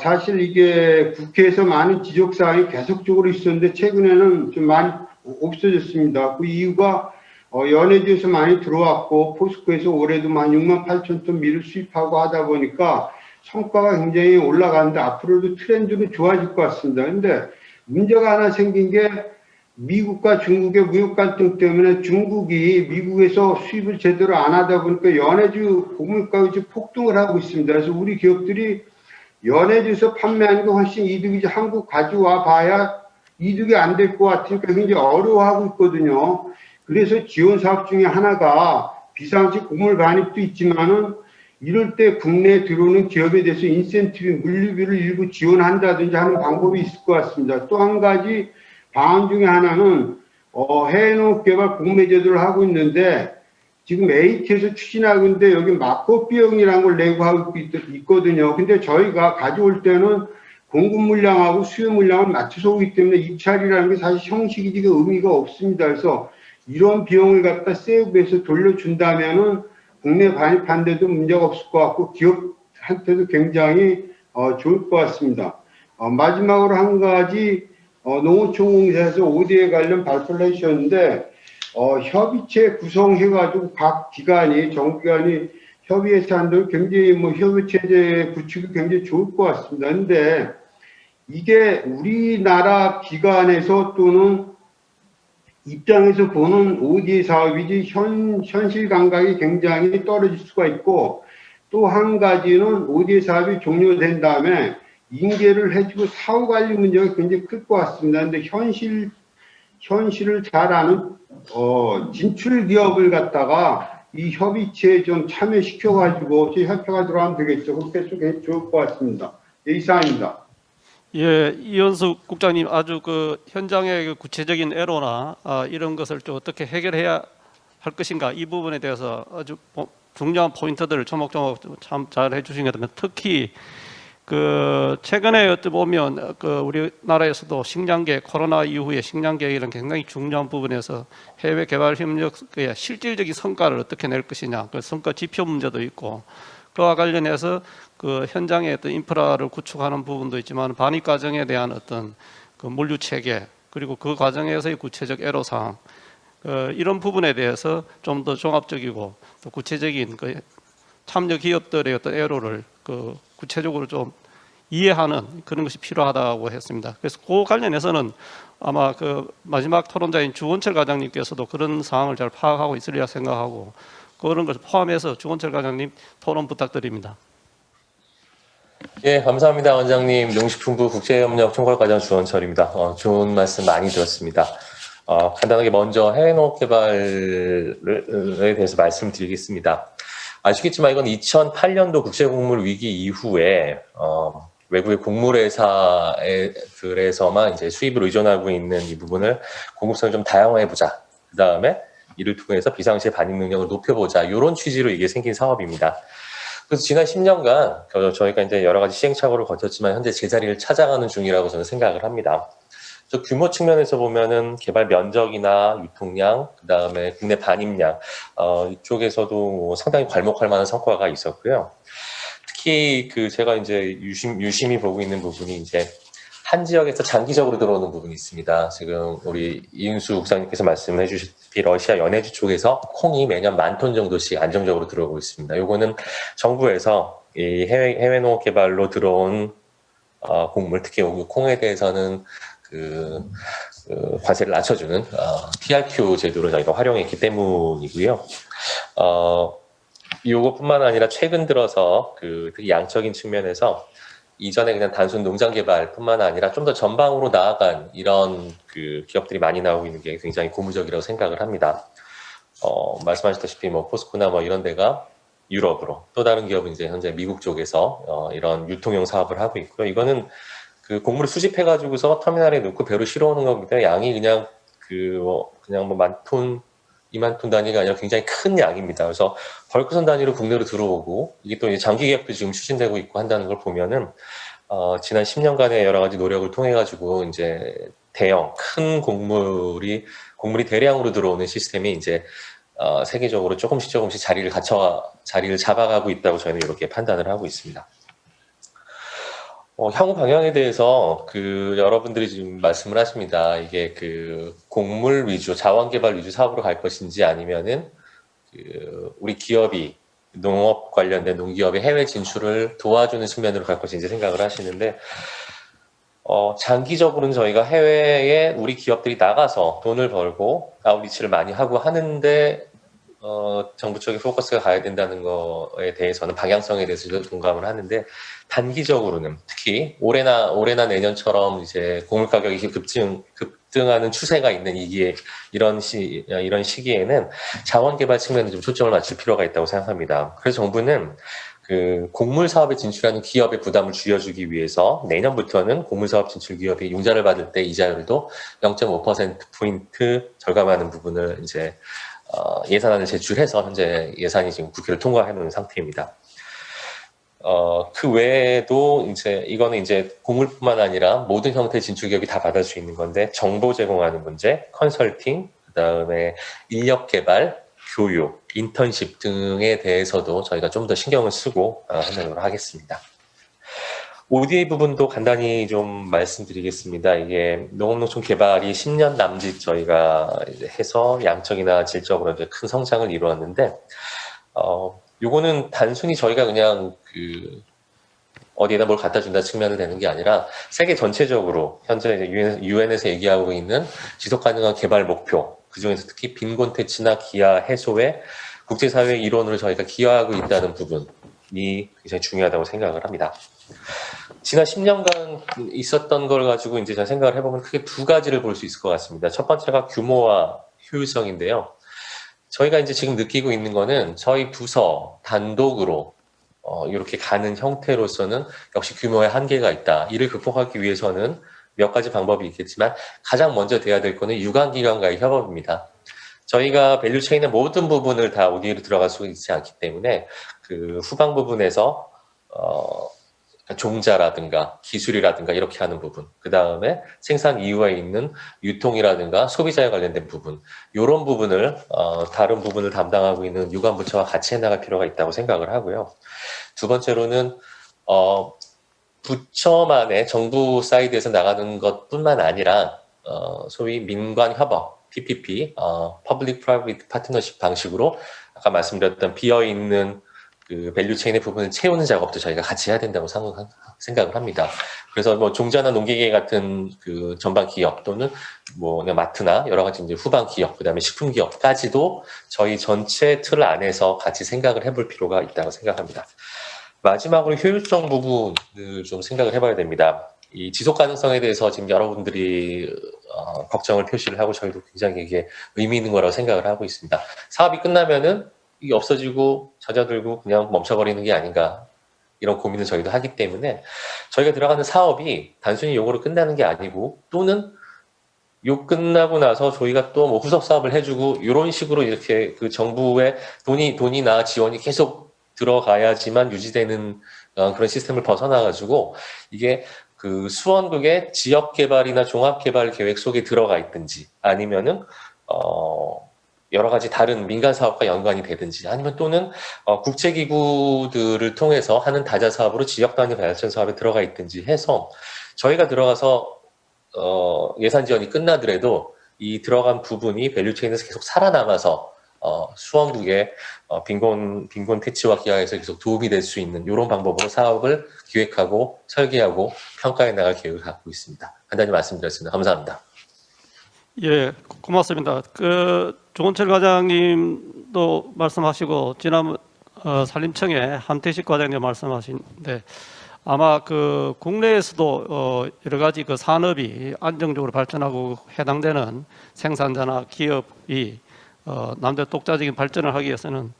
사실 이게 국회에서 많은 지적사항이 계속적으로 있었는데 최근에는 좀 많이 없어졌습니다. 그 이유가 연해주에서 많이 들어왔고 포스코에서 올해도 한 6만 8천 톤 밀을 수입하고 하다 보니까 성과가 굉장히 올라가는데 앞으로도 트렌드는 좋아질 것 같습니다. 그런데 문제가 하나 생긴 게 미국과 중국의 무역 갈등 때문에 중국이 미국에서 수입을 제대로 안 하다 보니까 연해주 곡물가가 폭등을 하고 있습니다. 그래서 우리 기업들이 연해주에서 판매하는 게 훨씬 이득이지 한국 가져와 봐야 이득이 안 될 것 같으니까 굉장히 어려워하고 있거든요. 그래서 지원 사업 중에 하나가 비상식 곡물 반입도 있지만은 이럴 때 국내에 들어오는 기업에 대해서 인센티브, 물류비를 일부 지원한다든지 하는 방법이 있을 것 같습니다. 또 한 가지 방안 중에 하나는 해외농업개발 공매제도를 하고 있는데 지금 AT에서 추진하고 있는데 여기 마커 비용이라는 걸 내고 하고 있거든요. 근데 저희가 가져올 때는 공급 물량하고 수요 물량을 맞춰서 오기 때문에 입찰이라는 게 사실 형식이지 의미가 없습니다. 그래서 이런 비용을 갖다 세이브해서 돌려준다면은 국내 반입하는데도 문제가 없을 것 같고 기업한테도 굉장히 좋을 것 같습니다. 마지막으로 한 가지 농어촌공사에서 ODA 관련 발표를 해주셨는데 협의체 구성해가지고 각 기관이 정기관이 협의해서 한다면 굉장히 뭐 협의체제 구축이 굉장히 좋을 것 같습니다. 그런데 이게 우리나라 기관에서 또는 입장에서 보는 ODA 사업이지 현실 감각이 굉장히 떨어질 수가 있고, 또 한 가지는 ODA 사업이 종료된 다음에 인계를 해주고 사후 관리 문제가 굉장히 클 것 같습니다. 근데 현실을 잘 아는 진출 기업을 갖다가 이 협의체에 좀 참여시켜가지고 협회가 들어가면 되겠죠. 그렇게 해서 좋을 것 같습니다. 예, 이상입니다. 예, 이현숙 국장님 아주 그 현장의 그 구체적인 애로나 이런 것을 좀 어떻게 해결해야 할 것인가 이 부분에 대해서 아주 중요한 포인트들을 조목조목 참 잘 해주신 것 같은데, 특히 그 최근에 어떻게 보면 그 우리나라에서도 식량계 코로나 이후에 식량계 이런 굉장히 중요한 부분에서 해외 개발 협력의 실질적인 성과를 어떻게 낼 것이냐, 그 성과 지표 문제도 있고, 그와 관련해서 그 현장의 어떤 인프라를 구축하는 부분도 있지만 반입 과정에 대한 어떤 그 물류 체계, 그리고 그 과정에서의 구체적 애로사항, 이런 부분에 대해서 좀 더 종합적이고 또 구체적인 그 참여 기업들의 어떤 애로를 그 구체적으로 좀 이해하는 그런 것이 필요하다고 했습니다. 그래서 그 관련해서는 아마 그 마지막 토론자인 주원철 과장님께서도 그런 상황을 잘 파악하고 있으리라 생각하고, 그런 것을 포함해서 주원철 과장님 토론 부탁드립니다. 예, 감사합니다, 원장님. 농식품부 국제협력 총괄과장 주원철입니다. 좋은 말씀 많이 들었습니다. 간단하게 먼저 해외 농업 개발에 대해서 말씀드리겠습니다. 아시겠지만 이건 2008년도 국제곡물 위기 이후에 외국의 곡물회사들에서만 이제 수입을 의존하고 있는 이 부분을 공급성을 좀 다양화해보자. 그 다음에 이를 통해서 비상시에 반입 능력을 높여보자. 이런 취지로 이게 생긴 사업입니다. 그래서 지난 10년간 저희가 이제 여러 가지 시행착오를 거쳤지만 현재 제자리를 찾아가는 중이라고 저는 생각을 합니다. 그래서 규모 측면에서 보면은 개발 면적이나 유통량, 그 다음에 국내 반입량, 이쪽에서도 상당히 괄목할 만한 성과가 있었고요. 특히 제가 이제 유심히 보고 있는 부분이 이제 한 지역에서 장기적으로 들어오는 부분이 있습니다. 지금 우리 이은수 국장님께서 말씀해 주셨듯이 러시아 연해주 쪽에서 콩이 매년 10,000톤 정도씩 안정적으로 들어오고 있습니다. 요거는 정부에서 이 해외 농업 개발로 들어온 곡물, 특히 콩에 대해서는 관세를 낮춰주는 TRQ 제도를 저희가 활용했기 때문이고요. 요것뿐만 아니라 최근 들어서 특히 양적인 측면에서 이전에 그냥 단순 농장 개발뿐만 아니라 좀 더 전방으로 나아간 이런 기업들이 많이 나오고 있는 게 굉장히 고무적이라고 생각을 합니다. 말씀하셨다시피 포스코나 이런 데가 유럽으로, 또 다른 기업은 이제 현재 미국 쪽에서 이런 유통용 사업을 하고 있고요. 이거는 곡물을 수집해가지고서 터미널에 넣고 배로 실어오는 거기 때문에 양이 그냥 10,000톤, 20,000톤 단위가 아니라 굉장히 큰 양입니다. 그래서 벌크선 단위로 국내로 들어오고, 이게 또 이제 장기 계약도 지금 추진되고 있고 한다는 걸 보면은 지난 10년간의 여러 가지 노력을 통해 가지고 이제 대형 큰 곡물이 대량으로 들어오는 시스템이 이제 세계적으로 조금씩 자리를 잡아가고 있다고 저희는 이렇게 판단을 하고 있습니다. 향후 방향에 대해서 여러분들이 지금 말씀을 하십니다. 이게 곡물 위주, 자원 개발 위주 사업으로 갈 것인지, 아니면은 우리 기업이 농업 관련된 농기업의 해외 진출을 도와주는 측면으로 갈 것인지 생각을 하시는데, 장기적으로는 저희가 해외에 우리 기업들이 나가서 돈을 벌고 아웃리치를 많이 하고 하는데 정부 쪽에 포커스가 가야 된다는 거에 대해서는 방향성에 대해서도 동감을 하는데, 단기적으로는 특히 올해나 내년처럼 이제 곡물 가격이 급등하는 추세가 있는 이런 시기에는 자원 개발 측면에 좀 초점을 맞출 필요가 있다고 생각합니다. 그래서 정부는 곡물 사업에 진출하는 기업의 부담을 줄여주기 위해서 내년부터는 곡물 사업 진출 기업이 융자를 받을 때 이자율도 0.5%포인트 절감하는 부분을 이제 예산안을 제출해서 현재 예산이 지금 국회를 통과해 놓은 상태입니다. 그 외에도 이거는 이제 곡물뿐만 아니라 모든 형태의 진출 기업이 다 받을 수 있는 건데, 정보 제공하는 문제, 컨설팅, 그다음에 인력 개발, 교육, 인턴십 등에 대해서도 저희가 좀 더 신경을 쓰고 하도록 하겠습니다. ODA 부분도 간단히 좀 말씀드리겠습니다. 이게 농업농촌 개발이 10년 남짓 저희가 해서 양적이나 질적으로 이제 큰 성장을 이루었는데, 요거는 단순히 저희가 그냥 어디에다 뭘 갖다 준다 측면을 되는 게 아니라 세계 전체적으로 현재 유엔에서 얘기하고 있는 지속 가능한 개발 목표, 그중에서 특히 빈곤 퇴치나 기아 해소에 국제사회의 일원으로 저희가 기여하고 있다는 부분이 굉장히 중요하다고 생각을 합니다. 지난 10년간 있었던 걸 가지고 이제 제가 생각을 해보면 크게 두 가지를 볼 수 있을 것 같습니다. 첫 번째가 규모와 효율성인데요. 저희가 이제 지금 느끼고 있는 거는 저희 부서 단독으로 이렇게 가는 형태로서는 역시 규모의 한계가 있다. 이를 극복하기 위해서는 몇 가지 방법이 있겠지만 가장 먼저 돼야 될 거는 유관기관과의 협업입니다. 저희가 밸류체인의 모든 부분을 다 ODA로 들어갈 수 있지 않기 때문에 그 후방 부분에서 종자라든가 기술이라든가 이렇게 하는 부분, 그 다음에 생산 이후에 있는 유통이라든가 소비자에 관련된 부분, 이런 부분을 다른 부분을 담당하고 있는 유관부처와 같이 해나갈 필요가 있다고 생각을 하고요. 두 번째로는 부처만의 정부 사이드에서 나가는 것뿐만 아니라 소위 민관 협업, PPP, Public Private Partnership 방식으로 아까 말씀드렸던 비어있는 그 밸류체인의 부분을 채우는 작업도 저희가 같이 해야 된다고 생각을 합니다. 그래서 뭐 종자나 농기계 같은 그 전방 기업 또는 뭐 그냥 마트나 여러 가지 이제 후방 기업, 그다음에 식품 기업까지도 저희 전체 틀 안에서 같이 생각을 해볼 필요가 있다고 생각합니다. 마지막으로 효율성 부분을 좀 생각을 해봐야 됩니다. 이 지속 가능성에 대해서 지금 여러분들이 걱정을 표시를 하고 저희도 굉장히 이게 의미 있는 거라고 생각을 하고 있습니다. 사업이 끝나면은 이게 없어지고 잦아들고 그냥 멈춰버리는 게 아닌가 이런 고민을 저희도 하기 때문에 저희가 들어가는 사업이 단순히 요거로 끝나는 게 아니고 또는 요 끝나고 나서 저희가 또 뭐 후속 사업을 해주고 이런 식으로 이렇게 그 정부의 돈이나 지원이 계속 들어가야지만 유지되는 그런 시스템을 벗어나가지고 이게 그 수원국의 지역 개발이나 종합 개발 계획 속에 들어가 있든지 아니면은 여러 가지 다른 민간 사업과 연관이 되든지 아니면 또는 국제기구들을 통해서 하는 다자 사업으로 지역 단위 발전 사업에 들어가 있든지 해서 저희가 들어가서 예산 지원이 끝나더라도 이 들어간 부분이 밸류체인에서 계속 살아남아서 수원국의 빈곤 퇴치와 기하에서 계속 도움이 될 수 있는 이런 방법으로 사업을 기획하고 설계하고 평가해 나갈 계획을 갖고 있습니다. 간단히 말씀드렸습니다. 감사합니다. 예, 고맙습니다. 그 조은철 과장님도 말씀하시고 지난 산림청의 함태식 과장님 말씀하신데 아마 그 국내에서도 여러 가지 그 산업이 안정적으로 발전하고 해당되는 생산자나 기업이 남들 독자적인 발전을 하기 위해서는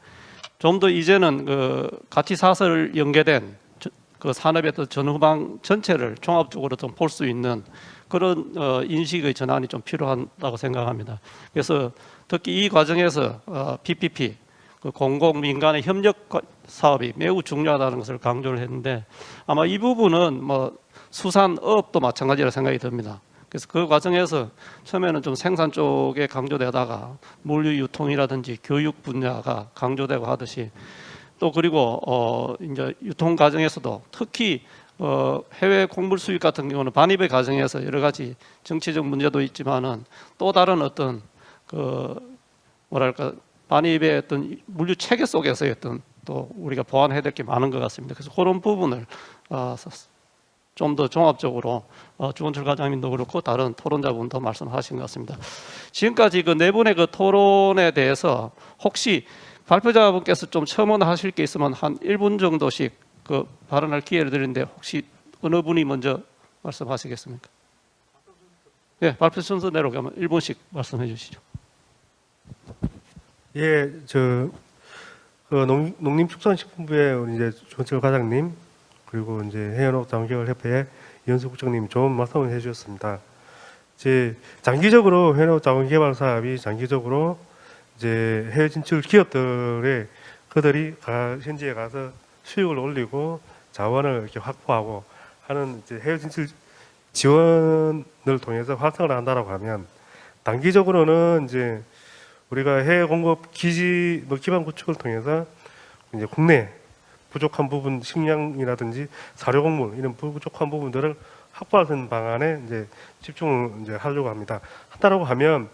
좀 더 이제는 그 가치 사슬 연계된 그 산업의 전후방 전체를 종합적으로 좀 볼 수 있는 그런 인식의 전환이 좀 필요하다고 생각합니다. 그래서 특히 이 과정에서 PPP, 그 공공민간의 협력 사업이 매우 중요하다는 것을 강조를 했는데 아마 이 부분은 뭐 수산업도 마찬가지라 생각이 듭니다. 그래서 그 과정에서 처음에는 좀 생산 쪽에 강조되다가 물류 유통이라든지 교육 분야가 강조되고 하듯이 또 그리고 이제 유통 과정에서도 특히 해외 곡물 수입 같은 경우는 반입의 과정에서 여러 가지 정치적 문제도 있지만은 또 다른 어떤 그 뭐랄까 반입의 어떤 물류 체계 속에서의 어떤 또 우리가 보완해야 될 게 많은 것 같습니다. 그래서 그런 부분을 좀 더 종합적으로 주원철 과장님도 그렇고 다른 토론자분도 말씀하신 것 같습니다. 지금까지 그 네 분의 그 토론에 대해서 혹시 발표자분께서 좀 첨언하실 게 있으면 한 1분 정도씩 그 발언할 기회를 드리는데 혹시 어느 분이 먼저 말씀하시겠습니까? 예, 발표 순서대로 가면 1분씩 말씀해 주시죠. 예, 농림축산식품부의 우리 이제 조은철 과장님 그리고 이제 해연업자원개발협회의 이현수 국장님 좋은 말씀을 해주셨습니다. 이제 장기적으로 해연업자원개발 사업이 장기적으로 이제 해외 진출 기업들의 그들이 현지에 가서 수익을 올리고 자원을 이렇게 확보하고 하는 이제 해외 진출 지원을 통해서 활성을 한다라고 하면 단기적으로는 이제 우리가 해외 공급 기지 기반 구축을 통해서 이제 국내 부족한 부분 식량이라든지 사료 곡물 이런 부족한 부분들을 확보하는 방안에 이제 집중을 이제 하려고 합니다. 한다라고 하면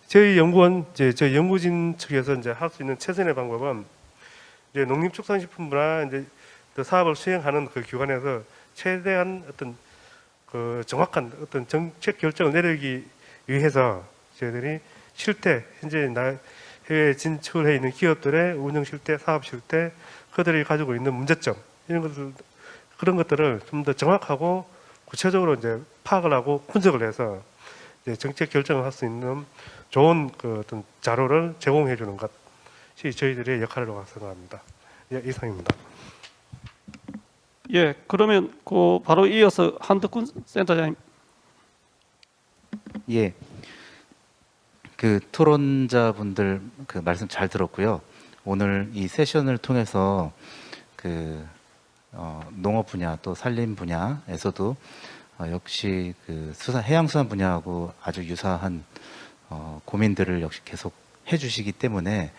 저희 연구원 저희 연구진 측에서 이제 할 수 있는 최선의 방법은 이제 농림축산식품부나 이제 그 사업을 수행하는 그 기관에서 최대한 어떤 그 정확한 어떤 정책 결정을 내리기 위해서 저희들이 실태, 현재 해외 진출해 있는 기업들의 운영 실태, 사업 실태, 그들이 가지고 있는 문제점 이런 것들 그런 것들을 좀 더 정확하고 구체적으로 이제 파악을 하고 분석을 해서 이제 정책 결정을 할 수 있는 좋은 그 어떤 자료를 제공해 주는 것이 저희들의 역할이라고 생각합니다. 예, 이상입니다. 예, 그러면 그 바로 이어서 한덕훈 센터장님. 예. 그 토론자분들 그 말씀 잘 들었고요. 오늘 이 세션을 통해서 그 농업 분야 또 산림 분야에서도 역시 그 해양수산 분야하고 아주 유사한 고민들을 역시 계속 해주시기 때문에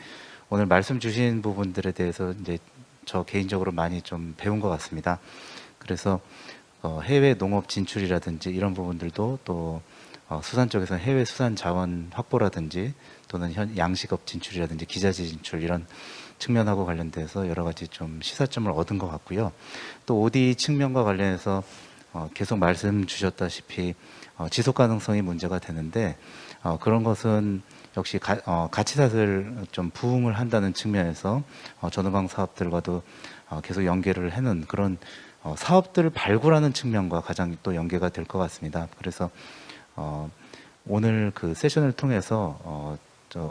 오늘 말씀 주신 부분들에 대해서 이제 저 개인적으로 많이 좀 배운 것 같습니다. 그래서 해외 농업 진출이라든지 이런 부분들도 또 수산 쪽에서 해외 수산 자원 확보라든지 또는 양식업 진출이라든지 기자재 진출 이런 측면하고 관련돼서 여러 가지 좀 시사점을 얻은 것 같고요. 또 OD 측면과 관련해서 계속 말씀 주셨다시피 지속 가능성이 문제가 되는데 그런 것은 역시 가치사슬 좀 부응을 한다는 측면에서 전후방 사업들과도 계속 연계를 해놓은 그런 사업들을 발굴하는 측면과 가장 또 연계가 될 것 같습니다. 그래서 오늘 그 세션을 통해서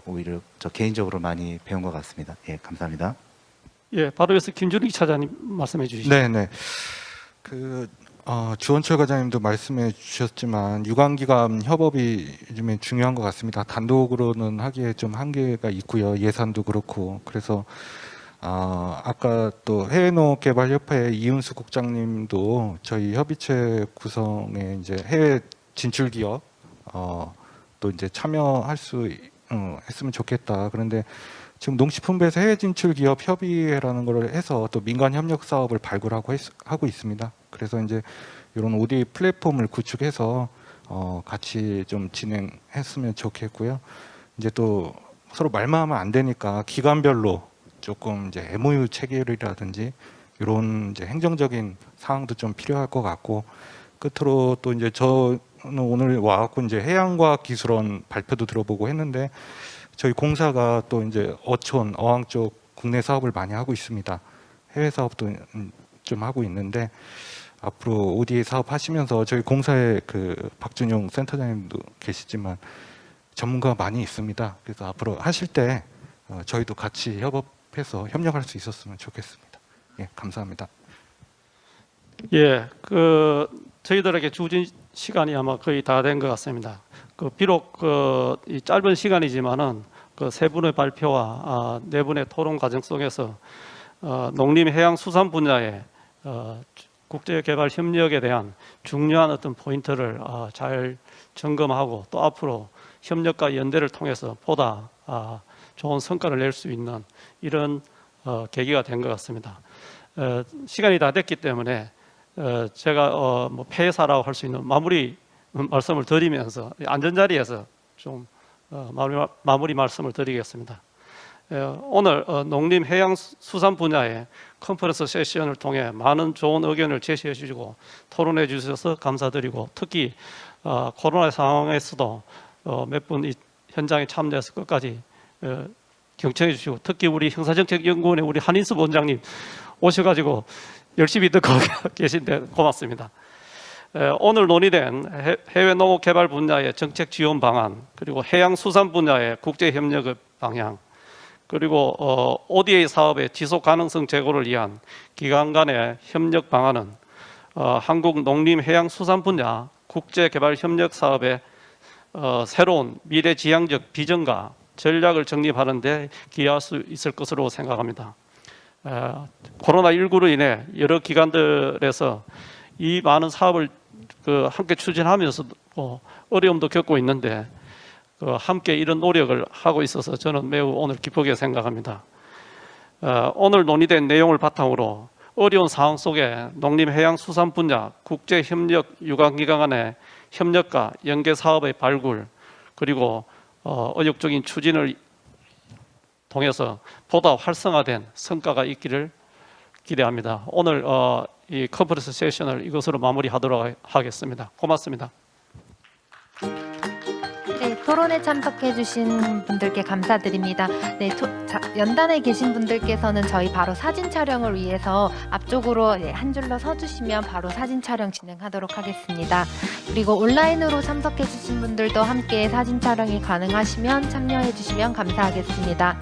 오히려 저 개인적으로 많이 배운 것 같습니다. 예, 감사합니다. 예, 바로 이어서 김준익 차장님 말씀해 주시죠. 네. 그 주원철 과장님도 말씀해 주셨지만 유관기관 협업이 요즘에 중요한 것 같습니다. 단독으로는 하기에 좀 한계가 있고요. 예산도 그렇고. 그래서 아까 또 해외농업개발협회 이윤수 국장님도 저희 협의체 구성에 이제 해외 진출 기업 또 이제 참여할 수 했으면 좋겠다. 그런데 지금 농식품부에서 해외 진출 기업 협의회라는 걸 해서 또 민간 협력 사업을 발굴하고 하고 있습니다. 그래서 이제 이런 ODA 플랫폼을 구축해서 같이 좀 진행했으면 좋겠고요. 이제 또 서로 말만 하면 안 되니까 기관별로 조금 이제 MOU 체결이라든지 이런 이제 행정적인 사항도 좀 필요할 것 같고 끝으로 또 이제 저는 오늘 와갖고 이제 해양과학기술원 발표도 들어보고 했는데 저희 공사가 또 이제 어촌, 어항 쪽 국내 사업을 많이 하고 있습니다. 해외 사업도 좀 하고 있는데 앞으로 ODA 사업 하시면서 저희 공사에 그 박준용 센터장님도 계시지만 전문가가 많이 있습니다. 그래서 앞으로 하실 때 저희도 같이 협업해서 협력할 수 있었으면 좋겠습니다. 예, 감사합니다. 예, 저희들에게 주어진 시간이 아마 거의 다 된 것 같습니다. 비록 이 짧은 시간이지만은 세 분의 발표와 네 분의 토론 과정 속에서 농림해양수산 분야의 국제개발 협력에 대한 중요한 어떤 포인트를 잘 점검하고 또 앞으로 협력과 연대를 통해서 보다 좋은 성과를 낼 수 있는 이런 계기가 된 것 같습니다. 시간이 다 됐기 때문에 제가 뭐 폐사라고 할 수 있는 마무리 말씀을 드리면서 앉은 자리에서 좀 마무리 말씀을 드리겠습니다. 오늘 농림해양수산 분야의 컨퍼런스 세션을 통해 많은 좋은 의견을 제시해 주시고 토론해 주셔서 감사드리고 특히 코로나 상황에서도 몇 분 현장에 참여해서 끝까지 경청해 주시고 특히 우리 형사정책연구원의 우리 한인섭 원장님 오셔가지고 열심히 듣고 계신데 고맙습니다. 오늘 논의된 해외 농업 개발 분야의 정책 지원 방안 그리고 해양수산 분야의 국제협력의 방향 그리고 ODA 사업의 지속 가능성 제고를 위한 기관 간의 협력 방안은 한국 농림해양수산 분야 국제개발협력 사업의 새로운 미래지향적 비전과 전략을 정립하는 데 기여할 수 있을 것으로 생각합니다. 코로나19로 인해 여러 기관들에서 이 많은 사업을 함께 추진하면서도 어려움도 겪고 있는데 함께 이런 노력을 하고 있어서 저는 매우 오늘 기쁘게 생각합니다. 오늘 논의된 내용을 바탕으로 어려운 상황 속에 농림해양수산 분야 국제협력 유관기관 간의 협력과 연계 사업의 발굴 그리고 의욕적인 추진을 통해서 보다 활성화된 성과가 있기를 기대합니다. 오늘 이 컨퍼런스 세션을 이것으로 마무리하도록 하겠습니다. 고맙습니다. 네, 토론에 참석해주신 분들께 감사드립니다. 네, 연단에 계신 분들께서는 저희 바로 사진 촬영을 위해서 앞쪽으로 한 줄로 서주시면 바로 사진 촬영 진행하도록 하겠습니다. 그리고 온라인으로 참석해주신 분들도 함께 사진 촬영이 가능하시면 참여해주시면 감사하겠습니다.